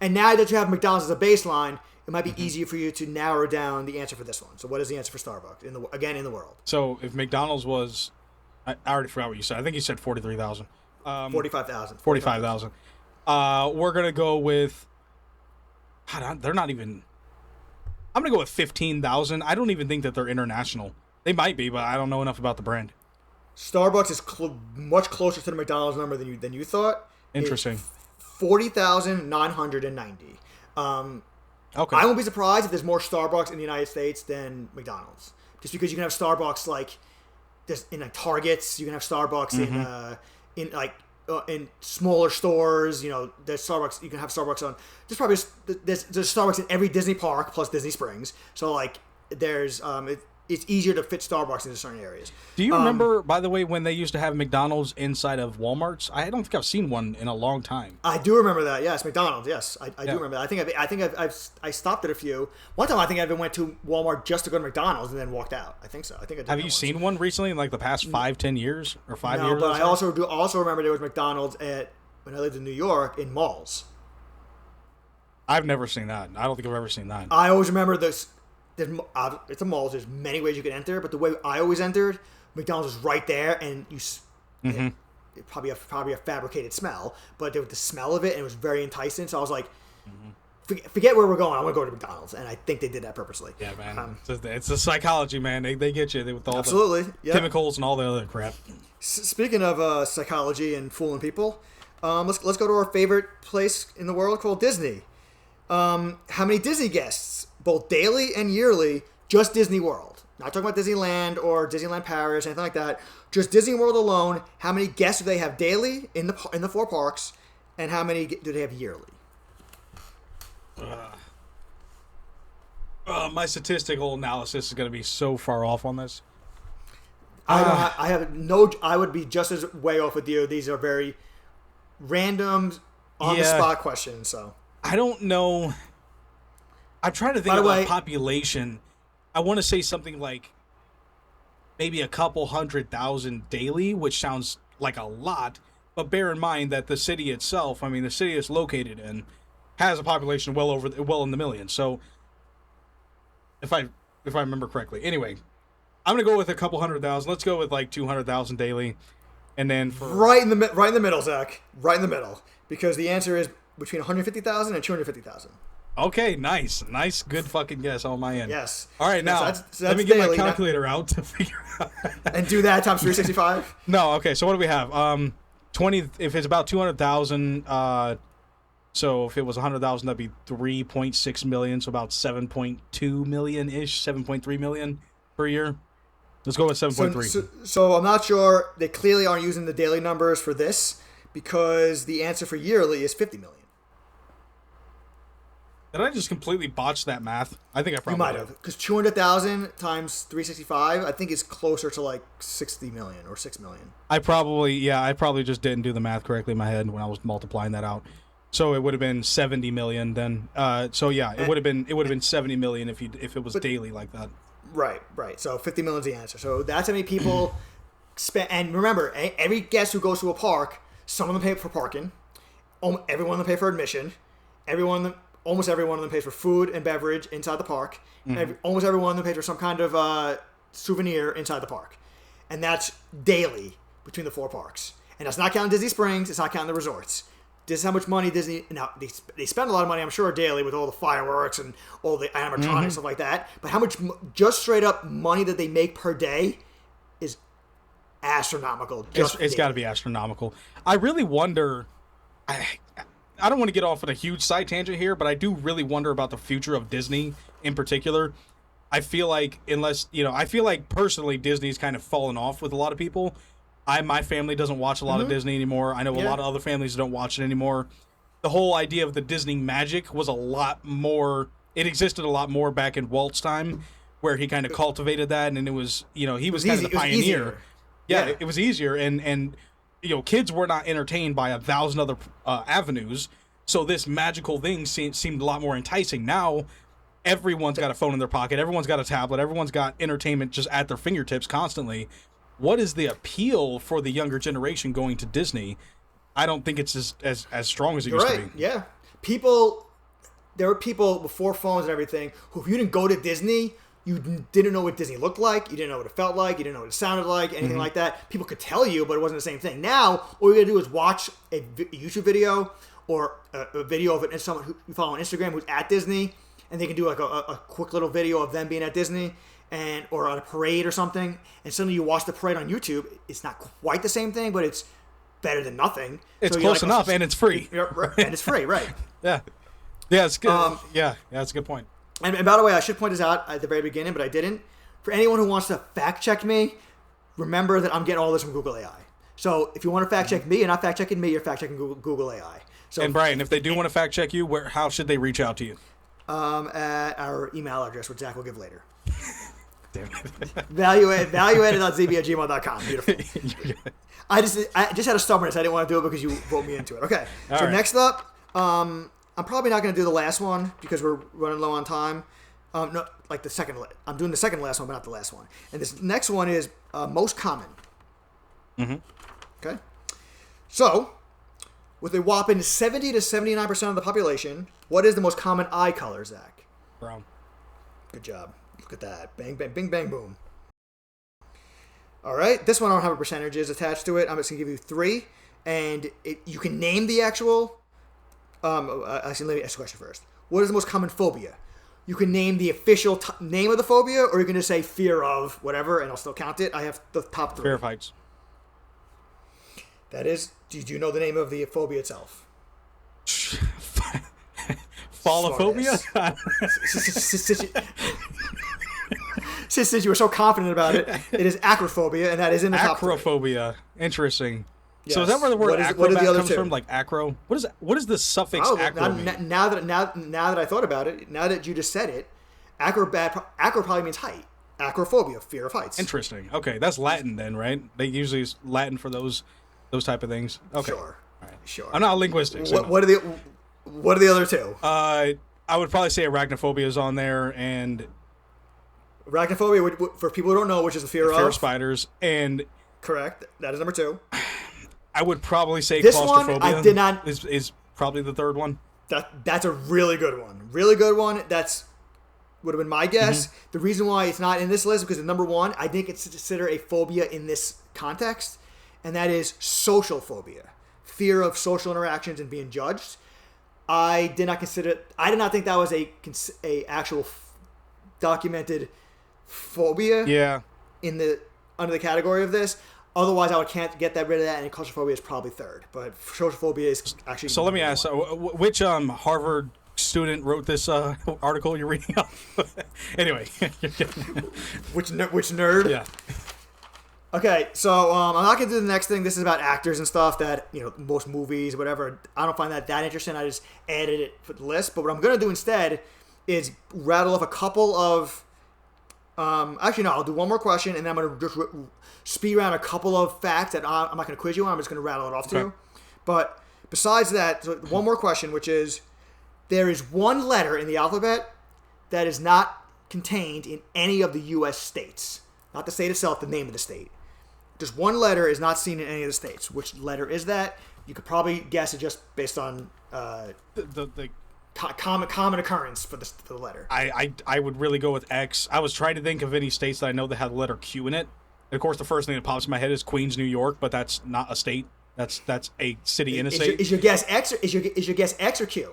now that you have McDonald's as a baseline, it might be easier for you to narrow down the answer for this one. So what is the answer for Starbucks in the world? So if McDonald's was, I already forgot what you said. I think you said 43,000. 45,000. 45,000. We're gonna go with. They're not even. I'm gonna go with 15,000. I don't even think that they're international. They might be, but I don't know enough about the brand. Starbucks is much closer to the McDonald's number than you thought. Interesting. 40,990. Okay. I won't be surprised if there's more Starbucks in the United States than McDonald's, just because you can have Starbucks like just in like Targets. You can have Starbucks in smaller stores. You know, there's Starbucks. You can have Starbucks on. There's Starbucks in every Disney park plus Disney Springs. So like there's it's easier to fit Starbucks into certain areas. Do you remember, by the way, when they used to have McDonald's inside of Walmarts? I don't think I've seen one in a long time. I do remember that. Yes, McDonald's. Yes, I do remember that. I think I stopped at a few. One time I think I even went to Walmart just to go to McDonald's and then walked out. I think so. I think I did. Have you seen one recently in like the past 5-10 years or 5 years? No, but I also remember there was McDonald's when I lived in New York in malls. I've never seen that. I don't think I've ever seen that. I always remember this. It's a mall. There's many ways you can enter, but the way I always entered, McDonald's was right there, and it probably a fabricated smell, but there was the smell of it, and it was very enticing. So I was like, forget where we're going. I want to go to McDonald's, and I think they did that purposely. Yeah, man. It's the psychology, man. They get you with all the chemicals and all the other crap. Speaking of psychology and fooling people, let's go to our favorite place in the world called Disney. How many Disney guests, both daily and yearly, just Disney World? Not talking about Disneyland or Disneyland Paris, anything like that. Just Disney World alone. How many guests do they have daily in the 4 parks, and how many do they have yearly? My statistical analysis is going to be so far off on this. I would be just as way off with you. These are very random, on the spot questions. So I don't know. I'm trying to think about population. I want to say something like maybe a couple 100,000 daily, which sounds like a lot. But bear in mind that the city itself, I mean, the city it's located in, has a population well in the millions. So if I remember correctly, anyway, I'm gonna go with a couple 100,000. Let's go with like 200,000 daily, and then for right in the middle, Zach, right in the middle, because the answer is between 150,000 and 250,000. Okay, nice, good fucking guess on my end. Yes. All right, now that's let me get my calculator out to figure out. And do that times 365. No, okay. So what do we have? 20. If it's about 200,000. So if it was 100,000, that'd be 3.6 million. So about 7.2 million ish, 7.3 million per year. Let's go with 7.3. So I'm not sure. They clearly aren't using the daily numbers for this because the answer for yearly is 50 million. Did I just completely botch that math? I think I probably You might have. Because 200,000 times 365, I think is closer to like 60 million or 6 million. I probably just didn't do the math correctly in my head when I was multiplying that out. So it would have been 70 million then. It would have been 70 million if it was daily like that. Right. So 50 million is the answer. So that's how many people spend. And remember, every guest who goes to a park, some of them pay for parking. Everyone of them pay for admission. Everyone almost every one of them pays for food and beverage inside the park. Almost every one of them pays for some kind of souvenir inside the park. And that's daily between the 4 parks. And that's not counting Disney Springs. It's not counting the resorts. This is how much money Disney... Now, they spend a lot of money, I'm sure, daily with all the fireworks and all the animatronics and stuff like that. But how much just straight up money that they make per day is astronomical. It's got to be astronomical. I really wonder... I don't want to get off on a huge side tangent here, but I do really wonder about the future of Disney in particular. I feel like I feel like personally Disney's kind of fallen off with a lot of people. My family doesn't watch a lot of Disney anymore. I know a lot of other families don't watch it anymore. The whole idea of the Disney magic was a lot more... It existed a lot more back in Walt's time, where he kind of cultivated that, and it was, he was kind of the pioneer. It was easier, and kids were not entertained by 1,000 other avenues, so this magical thing seemed a lot more enticing. Now, everyone's got a phone in their pocket, everyone's got a tablet, everyone's got entertainment just at their fingertips constantly. What is the appeal for the younger generation going to Disney? I don't think it's as strong as it used to be. Yeah. There were people before phones and everything who, if you didn't go to Disney, you didn't know what Disney looked like, you didn't know what it felt like, you didn't know what it sounded like, anything like that. People could tell you, but it wasn't the same thing. Now, all you gotta do is watch a YouTube video or a video of someone who you follow on Instagram who's at Disney, and they can do like a quick little video of them being at Disney, or on a parade or something, and suddenly you watch the parade on YouTube. It's not quite the same thing, but it's better than nothing. It's close enough, and it's free. And it's free, right? Yeah, it's good. That's a good point. And by the way, I should point this out at the very beginning, but I didn't. For anyone who wants to fact check me, remember that I'm getting all this from Google AI. So if you want to fact check me, you're not fact checking me, you're fact checking Google AI. So, and Brian, if they do want to fact check you, how should they reach out to you? At our email address, which Zach will give later. Damn it. valuated.zb@gmail.com. Beautiful. I just had a stubbornness. I didn't want to do it because you wrote me into it. Okay. So next up, I'm probably not going to do the last one because we're running low on time. No, like the second. I'm doing the second last one, but not the last one. And this next one is most common. Mm-hmm. Okay. So, with a whopping 70 to 79% of the population, what is the most common eye color, Zach? Brown. Good job. Look at that. Bang, bang, bing, bang, boom. All right. This one I don't have a percentages attached to it. I'm just going to give you 3. And you can name the actual... actually, let me ask a question first. What is the most common phobia? You can name the official name of the phobia, or you can just say fear of whatever, and I'll still count it. I have the top 3. Fear of heights. That is... Did you know the name of the phobia itself? Fallophobia? Since you were so confident about it, it is acrophobia, and that is in the top 3. Acrophobia. Interesting. Yes. So is that where the word acrobat what are the other comes 2? from? Like acro? What is the suffix acro mean? Now that I thought about it, now that you just said it, acro probably means height. Acrophobia, fear of heights. Interesting. Okay, that's Latin then, right? They usually use Latin for those type of things. Okay. Sure. All right. Sure. I'm not linguistic. So What are the other 2? I would probably say arachnophobia is on there, and arachnophobia, for people who don't know, which is the fear of spiders, and correct. That is number 2. I would probably say this claustrophobia. One I did not is probably the 3rd one. That's a really good one. Really good one. That's would have been my guess. Mm-hmm. The reason why it's not in this list is because number 1, I didn't consider a phobia in this context, and that is social phobia, fear of social interactions and being judged. I did not think that was a actual documented phobia. Yeah. Under the category of this. Otherwise, I can't get rid of that, and claustrophobia is probably 3rd. But social phobia is actually. So let me ask: which Harvard student wrote this article you're reading off? Anyway, which nerd? Yeah. Okay, so I'm not gonna do the next thing. This is about actors and stuff that most movies, whatever. I don't find that interesting. I just added it for the list. But what I'm gonna do instead is rattle off a couple of. Actually, no. I'll do one more question, and then I'm gonna just speed around a couple of facts that I'm not gonna quiz you on. I'm just gonna rattle it off to you. But besides that, so one more question, which is, there is one letter in the alphabet that is not contained in any of the U.S. states. Not the state itself, the name of the state. Just one letter is not seen in any of the states. Which letter is that? You could probably guess it just based on... the common occurrence for the letter. I would really go with X. I was trying to think of any states that I know that had the letter Q in it. And of course, the first thing that pops in my head is Queens, New York, but that's not a state. That's a city in a state. Is your guess X? Is your guess X or Q?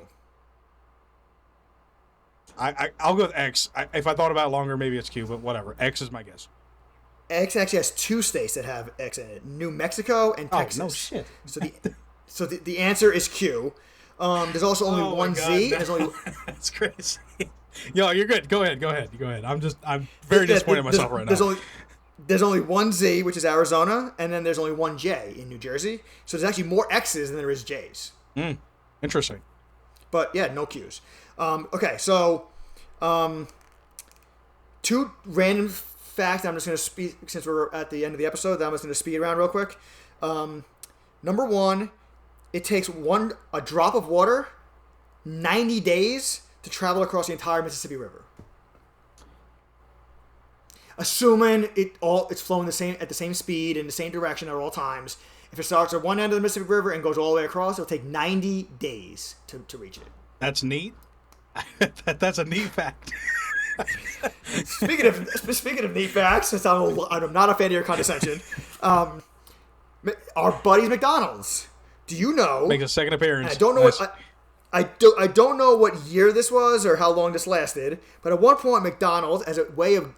I'll go with X. If I thought about it longer, maybe it's Q, but whatever. X is my guess. X actually has 2 states that have X in it: New Mexico and Texas. Oh, no shit. So the answer is Q. There's also only one Z. And there's only That's crazy. Yo, you're good. Go ahead. I'm very disappointed in myself right now. There's only one Z, which is Arizona, and then there's only one J in New Jersey. So there's actually more X's than there is J's. Interesting. But yeah, no Q's. Okay, so 2 random facts. I'm just going to speed, since we're at the end of the episode, I'm just going to speed around real quick. Number 1, it takes a drop of water 90 days to travel across the entire Mississippi River. Assuming it's flowing at the same speed in the same direction at all times. If it starts at one end of the Mississippi River and goes all the way across, it'll take 90 days to reach it. That's neat. That's a neat fact. Speaking of neat facts, since I'm not a fan of your condescension, our buddies McDonald's. Do you know? Makes a second appearance. I don't know I don't know what year this was or how long this lasted, but at one point McDonald's, as a way of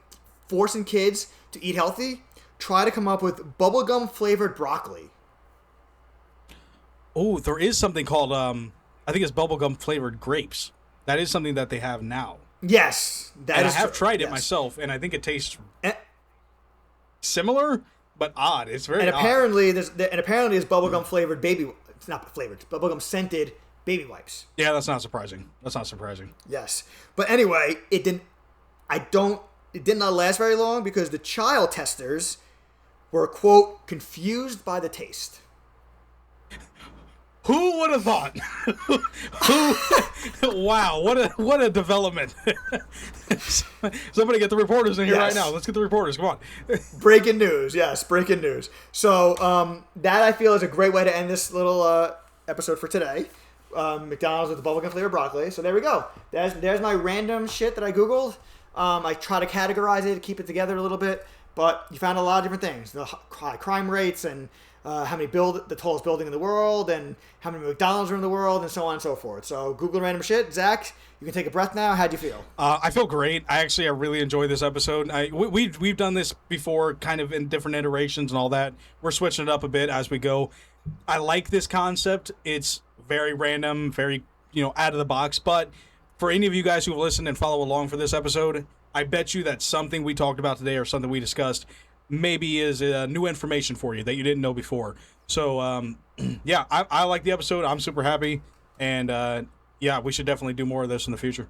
forcing kids to eat healthy, tried to come up with bubblegum flavored broccoli. Oh, there is something called I think it's bubblegum flavored grapes. That is something that they have now. Yes, I have tried it myself, and I think it tastes similar but odd. It's very odd. Apparently there's bubblegum flavored baby. It's not flavored. It's bubblegum scented baby wipes. Yeah, that's not surprising. Yes, but anyway, it did not last very long because the child testers were, quote, confused by the taste. Who would have thought? Wow, what a development. Somebody get the reporters in here right now. Let's get the reporters. Come on. Breaking news. Yes, breaking news. So that, I feel, is a great way to end this little episode for today. McDonald's with the bubblegum flavored broccoli. So there we go. There's my random shit that I Googled. I try to categorize it, keep it together a little bit, but you found a lot of different things. The high crime rates and how many the tallest building in the world and how many McDonald's are in the world and so on and so forth. So Google random shit. Zach, you can take a breath now. How'd you feel? I feel great. I really enjoyed this episode. We've done this before, kind of in different iterations and all that. We're switching it up a bit as we go. I like this concept. It's very random, very out of the box, but for any of you guys who listen and follow along for this episode, I bet you that something we talked about today or something we discussed maybe is new information for you that you didn't know before. So, yeah, I like the episode. I'm super happy. And, yeah, we should definitely do more of this in the future.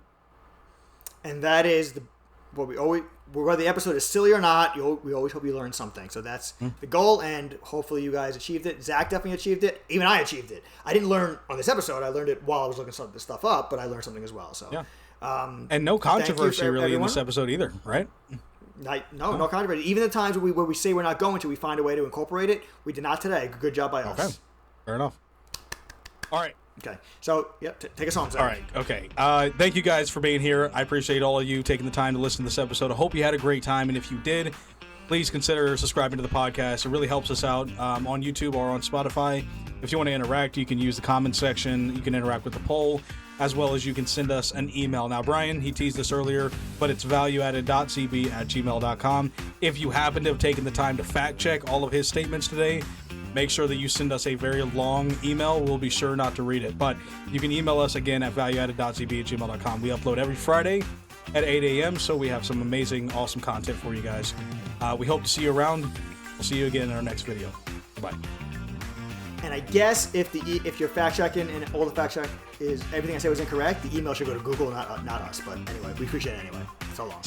And that is whether the episode is silly or not, we always hope you learn something. So that's the goal, and hopefully you guys achieved it. Zach definitely achieved it. Even I achieved it. I didn't learn on this episode. I learned it while I was looking some of this stuff up, but I learned something as well. So yeah. And no controversy really in this episode either, right? No controversy. Even the times where we say we're not going to, we find a way to incorporate it. We did not today. Good job by us. Okay. Fair enough. All right. Okay. So, take us home, Zach. All right. Okay. Thank you guys for being here. I appreciate all of you taking the time to listen to this episode. I hope you had a great time. And if you did, please consider subscribing to the podcast. It really helps us out on YouTube or on Spotify. If you want to interact, you can use the comment section. You can interact with the poll, as well as you can send us an email. Now, Brian, he teased this earlier, but it's valueadded.cb@gmail.com. If you happen to have taken the time to fact check all of his statements today, make sure that you send us a very long email. We'll be sure not to read it. But you can email us again at valueadded.cb@gmail.com. We upload every Friday at 8 a.m., so we have some amazing, awesome content for you guys. We hope to see you around. We'll see you again in our next video. Bye. And I guess if you're fact checking and all the fact check is everything I said was incorrect, the email should go to Google, not us. But anyway, we appreciate it anyway. So long.